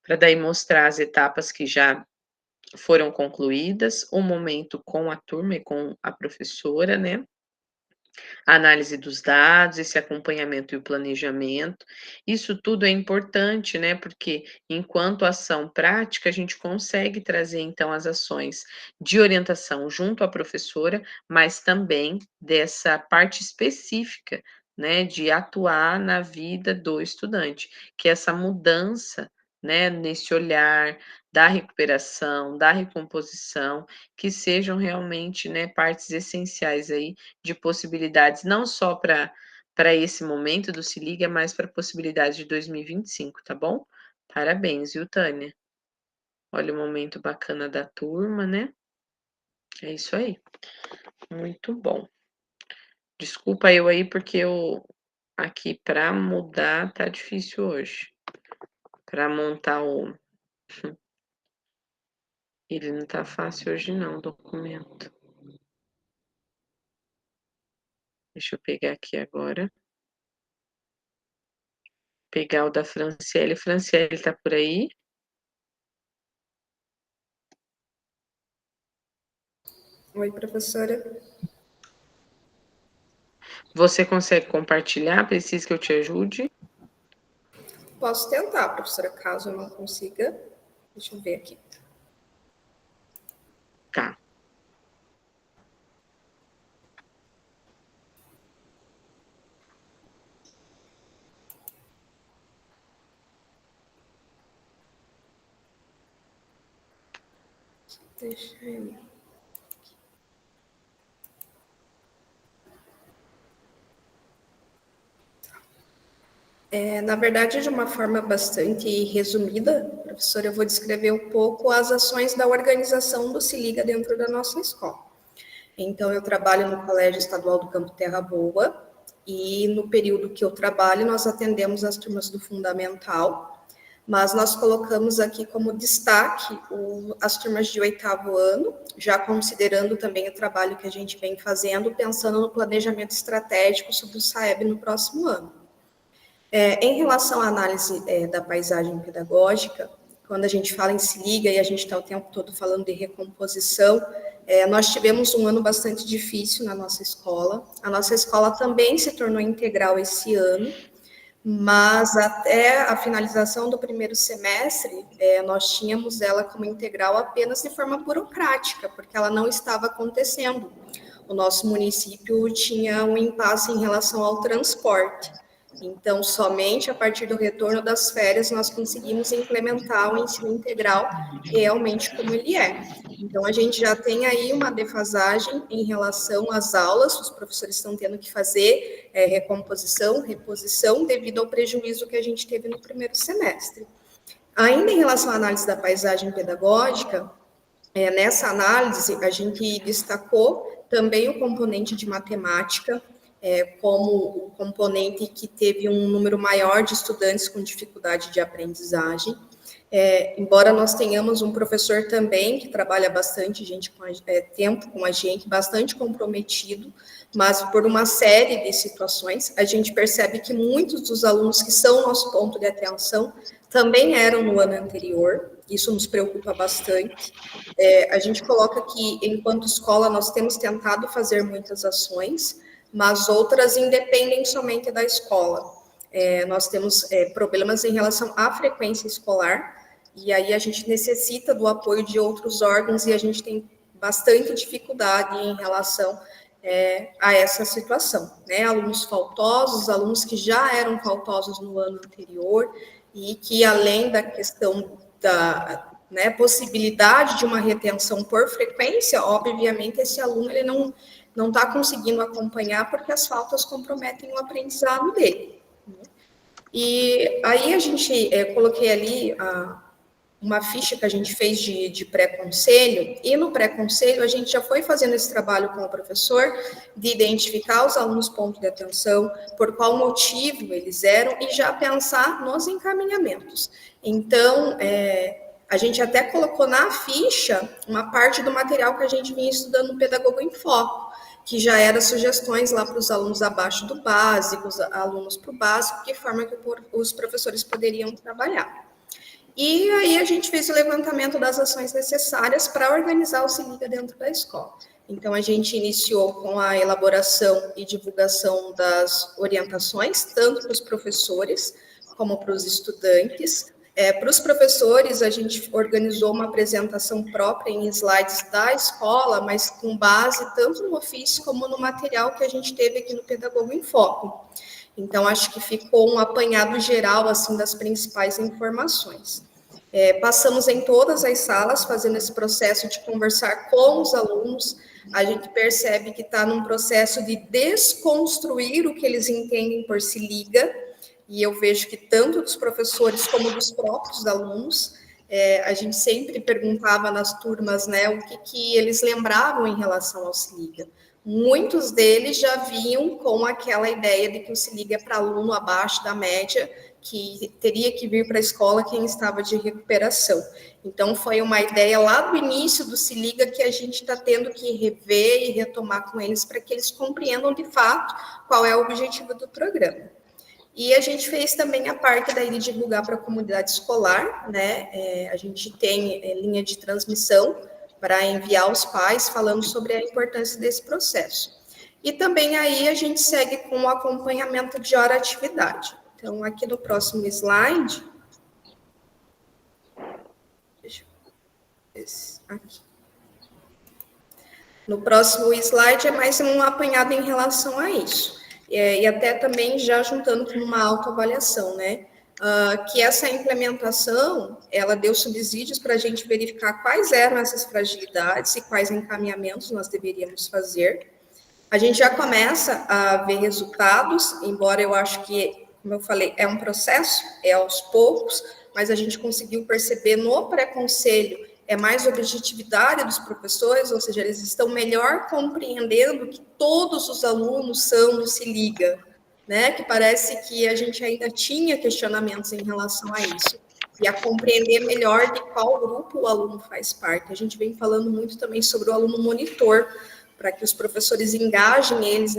Para daí mostrar as etapas que já foram concluídas, o momento com a turma e com a professora, né? A análise dos dados, esse acompanhamento e o planejamento. Isso tudo é importante, né? Porque enquanto ação prática, a gente consegue trazer, então, as ações de orientação junto à professora, mas também dessa parte específica, né? De atuar na vida do estudante, que é essa mudança, né? Nesse olhar da recuperação, da recomposição, que sejam realmente, né, partes essenciais aí de possibilidades, não só para esse momento do Se Liga, mas para a possibilidade de 2025, tá bom? Parabéns, viu, Tânia? Olha o momento bacana da turma, né? É isso aí. Muito bom. Desculpa eu aí, porque eu aqui para mudar tá difícil hoje. Para montar o ele não tá fácil hoje não, o documento. Deixa eu pegar aqui agora. Pegar o da Franciele. Franciele tá por aí? Oi, professora. Você consegue compartilhar? Precisa que eu te ajude? Posso tentar, professora, caso eu não consiga. Deixa eu ver aqui. Tá. Deixa eu... Na verdade, de uma forma bastante resumida, professora, eu vou descrever um pouco as ações da organização do Se Liga dentro da nossa escola. Então, eu trabalho no Colégio Estadual do Campo Terra Boa, e no período que eu trabalho, nós atendemos as turmas do Fundamental, mas nós colocamos aqui como destaque as turmas de 8º ano, já considerando também o trabalho que a gente vem fazendo, pensando no planejamento estratégico sobre o SAEB no próximo ano. Em relação à análise da paisagem pedagógica, quando a gente fala em se liga e a gente está o tempo todo falando de recomposição, nós tivemos um ano bastante difícil na nossa escola. A nossa escola também se tornou integral esse ano, mas até a finalização do primeiro semestre, nós tínhamos ela como integral apenas de forma burocrática, porque ela não estava acontecendo. O nosso município tinha um impasse em relação ao transporte. Então, somente a partir do retorno das férias, nós conseguimos implementar o ensino integral realmente como ele é. Então, a gente já tem aí uma defasagem em relação às aulas, os professores estão tendo que fazer recomposição, reposição, devido ao prejuízo que a gente teve no primeiro semestre. Ainda em relação à análise da paisagem pedagógica, nessa análise, a gente destacou também o componente de matemática, como o componente que teve um número maior de estudantes com dificuldade de aprendizagem. Embora nós tenhamos um professor também que trabalha bastante tempo com a gente, bastante comprometido, mas por uma série de situações, a gente percebe que muitos dos alunos que são nosso ponto de atenção também eram no ano anterior. Isso nos preocupa bastante. A gente coloca que, enquanto escola, nós temos tentado fazer muitas ações, mas outras independem somente da escola. Nós temos problemas em relação à frequência escolar, e aí a gente necessita do apoio de outros órgãos, e a gente tem bastante dificuldade em relação a essa situação, né? Alunos faltosos, alunos que já eram faltosos no ano anterior, e que, além da questão da possibilidade de uma retenção por frequência, obviamente esse aluno ele não está conseguindo acompanhar porque as faltas comprometem o aprendizado dele. E aí a gente, coloquei ali uma ficha que a gente fez de pré-conselho, e no pré-conselho a gente já foi fazendo esse trabalho com o professor, de identificar os alunos ponto de atenção, por qual motivo eles eram, e já pensar nos encaminhamentos. Então, a gente até colocou na ficha uma parte do material que a gente vinha estudando no Pedagogo em Foco, que já era sugestões lá para os alunos abaixo do básico, os alunos para o básico, de forma que os professores poderiam trabalhar. E aí a gente fez o levantamento das ações necessárias para organizar o Se Liga dentro da escola. Então, a gente iniciou com a elaboração e divulgação das orientações, tanto para os professores como para os estudantes. Para os professores, a gente organizou uma apresentação própria em slides da escola, mas com base tanto no ofício como no material que a gente teve aqui no Pedagogo em Foco. Então, acho que ficou um apanhado geral, assim, das principais informações. Passamos em todas as salas, fazendo esse processo de conversar com os alunos. A gente percebe que está num processo de desconstruir o que eles entendem por Se Liga, e eu vejo que tanto dos professores como dos próprios alunos, a gente sempre perguntava nas turmas, né, o que eles lembravam em relação ao Se Liga. Muitos deles já vinham com aquela ideia de que o Se Liga é para aluno abaixo da média, que teria que vir para a escola quem estava de recuperação. Então, foi uma ideia lá do início do Se Liga que a gente está tendo que rever e retomar com eles para que eles compreendam de fato qual é o objetivo do programa. E a gente fez também a parte daí de divulgar para a comunidade escolar, né? A gente tem linha de transmissão para enviar aos pais falando sobre a importância desse processo. E também aí a gente segue com o acompanhamento de hora-atividade. Então, aqui no próximo slide, deixa eu ver aqui. No próximo slide é mais um apanhado em relação a isso. E até também já juntando com uma autoavaliação, né? Que essa implementação, ela deu subsídios para a gente verificar quais eram essas fragilidades e quais encaminhamentos nós deveríamos fazer. A gente já começa a ver resultados, embora eu acho que, como eu falei, é um processo, é aos poucos, mas a gente conseguiu perceber no pré-conselho mais objetividade dos professores, ou seja, eles estão melhor compreendendo que todos os alunos são do Se Liga, né? Que parece que a gente ainda tinha questionamentos em relação a isso. e a compreender melhor de qual grupo o aluno faz parte. A gente vem falando muito também sobre o aluno monitor, para que os professores engajem eles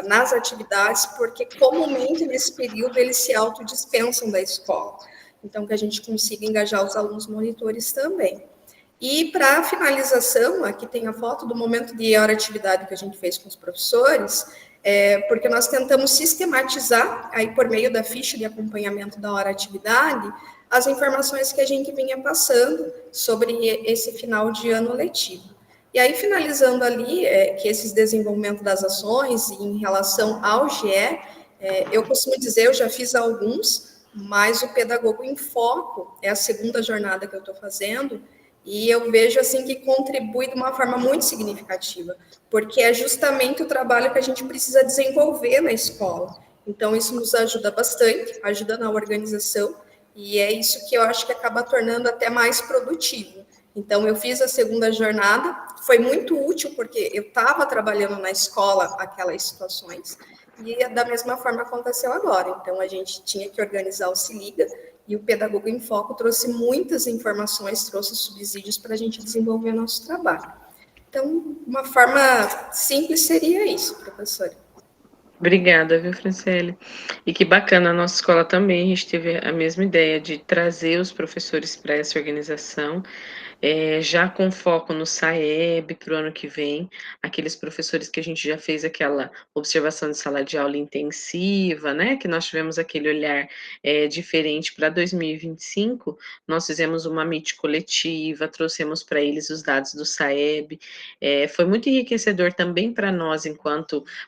nas atividades, porque comumente nesse período eles se autodispensam da escola. Então, que a gente consiga engajar os alunos monitores também. E para finalização, aqui tem a foto do momento de hora atividade que a gente fez com os professores, porque nós tentamos sistematizar, aí por meio da ficha de acompanhamento da hora atividade, as informações que a gente vinha passando sobre esse final de ano letivo. E aí, finalizando ali, que esses desenvolvimentos das ações em relação ao GE, eu costumo dizer, eu já fiz alguns, mas o Pedagogo em Foco é a segunda jornada que eu estou fazendo, e eu vejo assim que contribui de uma forma muito significativa, porque é justamente o trabalho que a gente precisa desenvolver na escola. Então, isso nos ajuda bastante, ajuda na organização, e é isso que eu acho que acaba tornando até mais produtivo. Então, eu fiz a segunda jornada, foi muito útil, porque eu estava trabalhando na escola aquelas situações, e da mesma forma aconteceu agora. Então, a gente tinha que organizar o Se Liga, e o Pedagogo em Foco trouxe muitas informações, trouxe subsídios para a gente desenvolver nosso trabalho. Então, uma forma simples seria isso, professora. Obrigada, viu, Franciele? E que bacana, a nossa escola também, a gente teve a mesma ideia de trazer os professores para essa organização, já com foco no SAEB para o ano que vem, aqueles professores que a gente já fez aquela observação de sala de aula intensiva, né, que nós tivemos aquele olhar diferente para 2025, nós fizemos uma meet coletiva, trouxemos para eles os dados do SAEB, foi muito enriquecedor também para nós,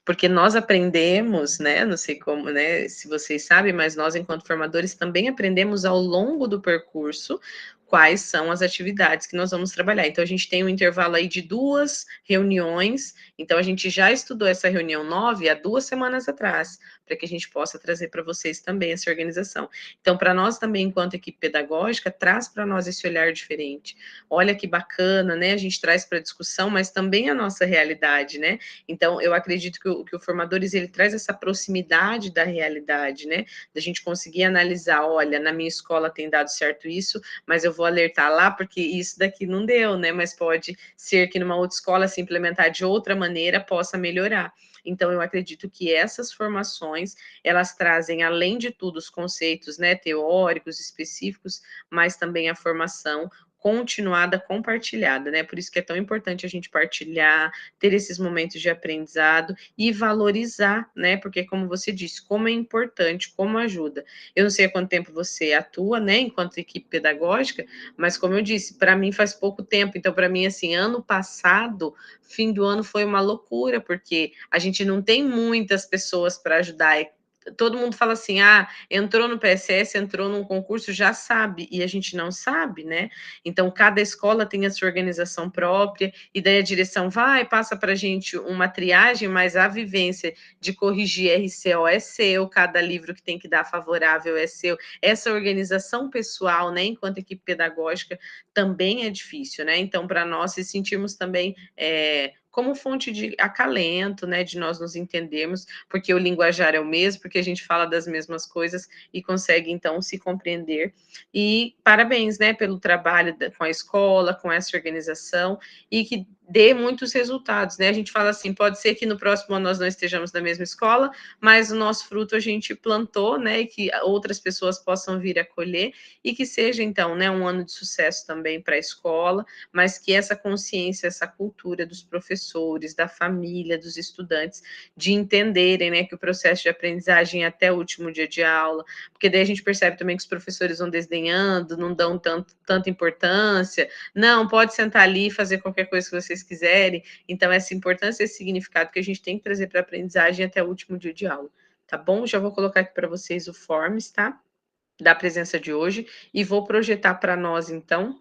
porque nós aprendemos, né, não sei como, né, se vocês sabem, mas nós, enquanto formadores, também aprendemos ao longo do percurso quais são as atividades que nós vamos trabalhar. Então, a gente tem um intervalo aí de 2 reuniões, então a gente já estudou essa reunião 9 há 2 semanas atrás, para que a gente possa trazer para vocês também essa organização. Então, para nós também, enquanto equipe pedagógica, traz para nós esse olhar diferente. Olha que bacana, né, a gente traz para discussão, mas também a nossa realidade, né? Então, eu acredito que o Formadores, ele traz essa proximidade da realidade, né? Da gente conseguir analisar, olha, na minha escola tem dado certo isso, mas eu vou alertar lá, porque isso daqui não deu, né? Mas pode ser que numa outra escola, se implementar de outra maneira, possa melhorar. Então, eu acredito que essas formações, elas trazem, além de tudo, os conceitos, né, teóricos, específicos, mas também a formação continuada, compartilhada, né? Por isso que é tão importante a gente partilhar, ter esses momentos de aprendizado e valorizar, né? Porque, como você disse, como é importante, como ajuda. Eu não sei há quanto tempo você atua, né, enquanto equipe pedagógica, mas como eu disse, para mim faz pouco tempo, então para mim, assim, ano passado, fim do ano foi uma loucura, porque a gente não tem muitas pessoas para ajudar, todo mundo fala assim, entrou no PSS, entrou num concurso, já sabe, e a gente não sabe, né? Então, cada escola tem a sua organização própria, e daí a direção passa para a gente uma triagem, mas a vivência de corrigir RCO é seu, cada livro que tem que dar favorável é seu, essa organização pessoal, né, enquanto equipe pedagógica, também é difícil, né? Então, para nós se sentirmos também como fonte de acalento, né, de nós nos entendermos, porque o linguajar é o mesmo, porque a gente fala das mesmas coisas e consegue, então, se compreender. E parabéns, né, pelo trabalho com a escola, com essa organização, e que dê muitos resultados, né? A gente fala assim, pode ser que no próximo ano nós não estejamos na mesma escola, mas o nosso fruto a gente plantou, né, e que outras pessoas possam vir a colher, e que seja, então, né, um ano de sucesso também para a escola, mas que essa consciência, essa cultura dos professores, da família, dos estudantes, de entenderem, né, que o processo de aprendizagem é até o último dia de aula, porque daí a gente percebe também que os professores vão desdenhando, não dão tanta importância, não, pode sentar ali e fazer qualquer coisa que vocês quiserem, então essa importância, esse significado que a gente tem que trazer para a aprendizagem até o último dia de aula, tá bom? Já vou colocar aqui para vocês o Forms, tá? Da presença de hoje, e vou projetar para nós, então,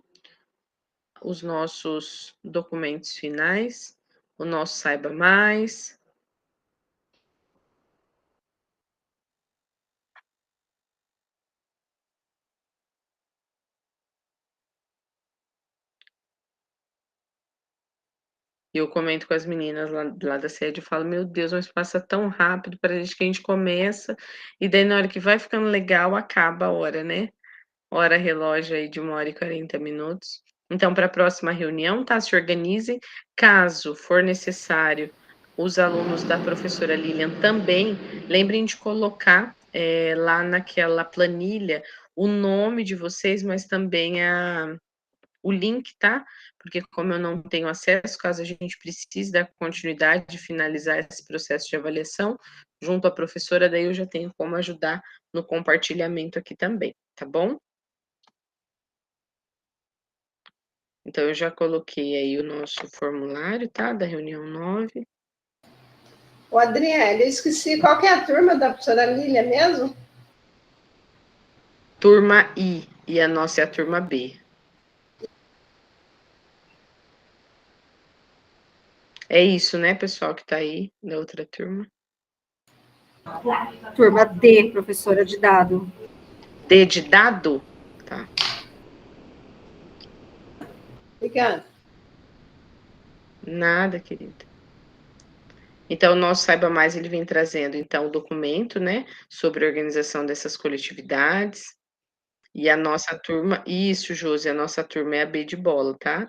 os nossos documentos finais, o nosso Saiba Mais. E eu comento com as meninas lá da sede, eu falo, meu Deus, mas passa tão rápido, para a gente que a gente começa, e daí na hora que vai ficando legal, acaba a hora, né? hora relógio aí de 1h40. Então, para a próxima reunião, tá? Se organizem. Caso for necessário, os alunos da professora Lilian também, lembrem de colocar lá naquela planilha o nome de vocês, mas também o link, tá? Porque como eu não tenho acesso, caso a gente precise dar continuidade de finalizar esse processo de avaliação, junto à professora, daí eu já tenho como ajudar no compartilhamento aqui também, tá bom? Então, eu já coloquei aí o nosso formulário, tá? Da reunião 9. Ô, Adriele, eu esqueci, qual que é a turma da professora Lília mesmo? Turma I, e a nossa é a turma B. É isso, né, pessoal, que tá aí na outra turma? Turma D, professora de dado. D de dado? Tá. Obrigada. Nada, querida. Então, o nosso Saiba Mais, ele vem trazendo, então, o documento, né, sobre a organização dessas coletividades. E a nossa turma, isso, Josi, a nossa turma é a B de bola, tá?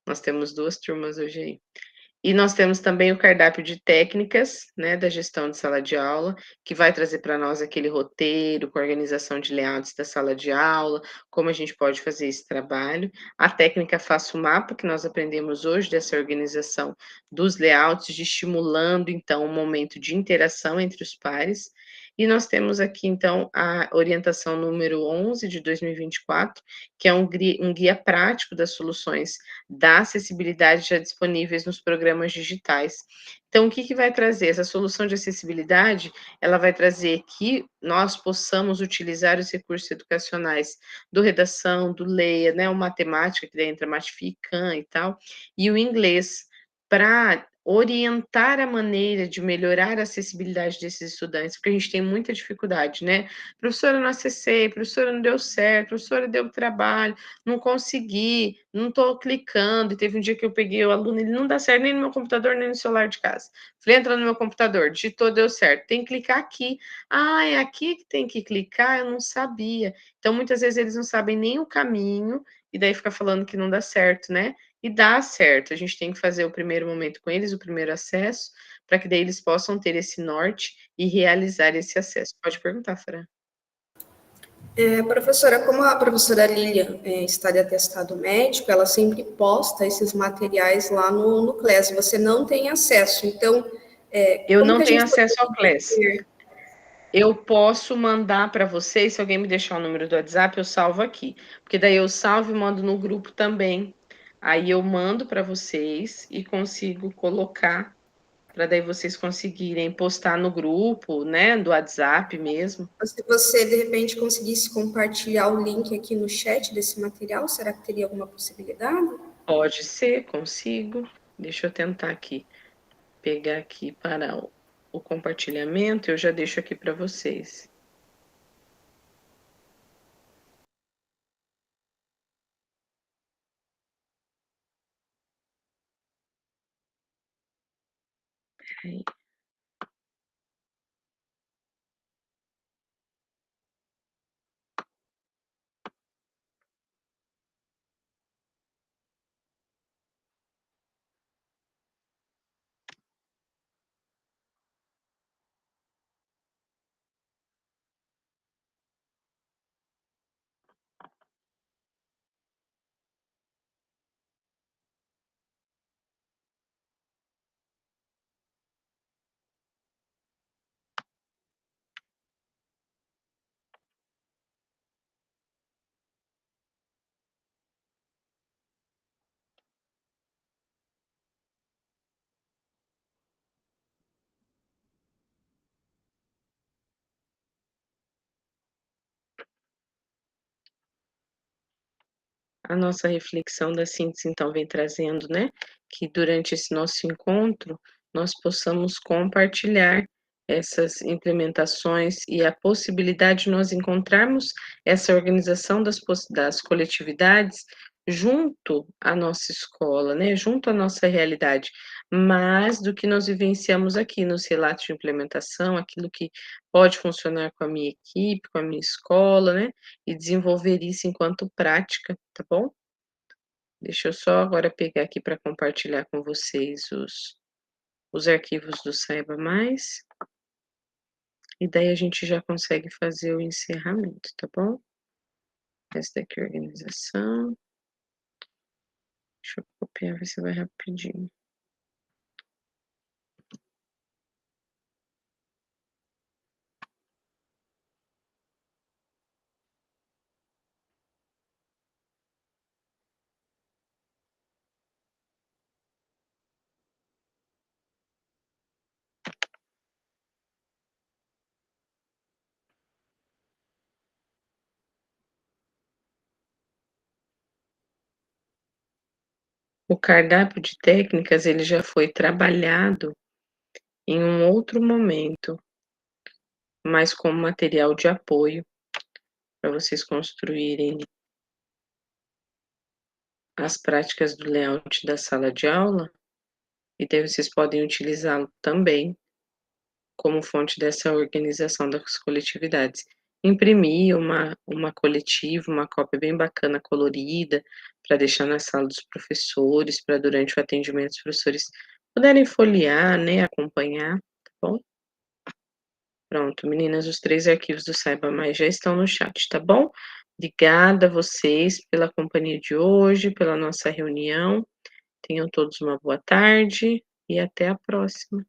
Nós temos 2 turmas hoje aí. E nós temos também o cardápio de técnicas, né, da gestão de sala de aula, que vai trazer para nós aquele roteiro com a organização de layouts da sala de aula, como a gente pode fazer esse trabalho. A técnica Faça o Mapa, que nós aprendemos hoje, dessa organização dos layouts, de estimulando, então, um momento de interação entre os pares. E nós temos aqui, então, a orientação número 11 de 2024, que é um guia prático das soluções da acessibilidade já disponíveis nos programas digitais. Então, o que vai trazer? Essa solução de acessibilidade, ela vai trazer que nós possamos utilizar os recursos educacionais do Redação, do Leia, né, o Matemática, que daí entra Matifican e tal, e o inglês, para orientar a maneira de melhorar a acessibilidade desses estudantes, porque a gente tem muita dificuldade, né? Professora, não acessei, professora, não deu certo, professora, deu trabalho, não consegui, não estou clicando. E teve um dia que eu peguei o aluno, ele não dá certo nem no meu computador, nem no celular de casa. Falei, entra no meu computador, digitou, deu certo. Tem que clicar aqui. Ah, é aqui que tem que clicar? Eu não sabia. Então, muitas vezes eles não sabem nem o caminho, e daí fica falando que não dá certo, né? E dá certo. A gente tem que fazer o primeiro momento com eles, o primeiro acesso, para que daí eles possam ter esse norte e realizar esse acesso. Pode perguntar, Fran. Professora, como a professora Lília está de atestado médico, ela sempre posta esses materiais lá no CLES, você não tem acesso, então... eu não tenho acesso ao CLES. Eu posso mandar para vocês, se alguém me deixar o número do WhatsApp, eu salvo aqui, porque daí eu salvo e mando no grupo também. Aí eu mando para vocês e consigo colocar, para daí vocês conseguirem postar no grupo, né, do WhatsApp mesmo. Se você, de repente, conseguisse compartilhar o link aqui no chat desse material, será que teria alguma possibilidade? Pode ser, consigo. Deixa eu tentar aqui, pegar aqui para o compartilhamento, eu já deixo aqui para vocês. Aí. A nossa reflexão da síntese, então, vem trazendo, né, que durante esse nosso encontro, nós possamos compartilhar essas implementações e a possibilidade de nós encontrarmos essa organização das coletividades junto à nossa escola, né, junto à nossa realidade, mais do que nós vivenciamos aqui nos relatos de implementação, aquilo que pode funcionar com a minha equipe, com a minha escola, né, e desenvolver isso enquanto prática, tá bom? Deixa eu só agora pegar aqui para compartilhar com vocês os arquivos do Saiba Mais, e daí a gente já consegue fazer o encerramento, tá bom? Essa daqui é a organização. Deixa eu copiar, ver se vai rapidinho. O cardápio de técnicas, ele já foi trabalhado em um outro momento, mas como material de apoio para vocês construírem as práticas do layout da sala de aula, e daí vocês podem utilizá-lo também como fonte dessa organização das coletividades. Imprimir uma coletiva, uma cópia bem bacana, colorida, para deixar na sala dos professores, para durante o atendimento os professores puderem folhear, né, acompanhar, tá bom? Pronto, meninas, os 3 arquivos do Saiba Mais já estão no chat, tá bom? Obrigada a vocês pela companhia de hoje, pela nossa reunião. Tenham todos uma boa tarde e até a próxima.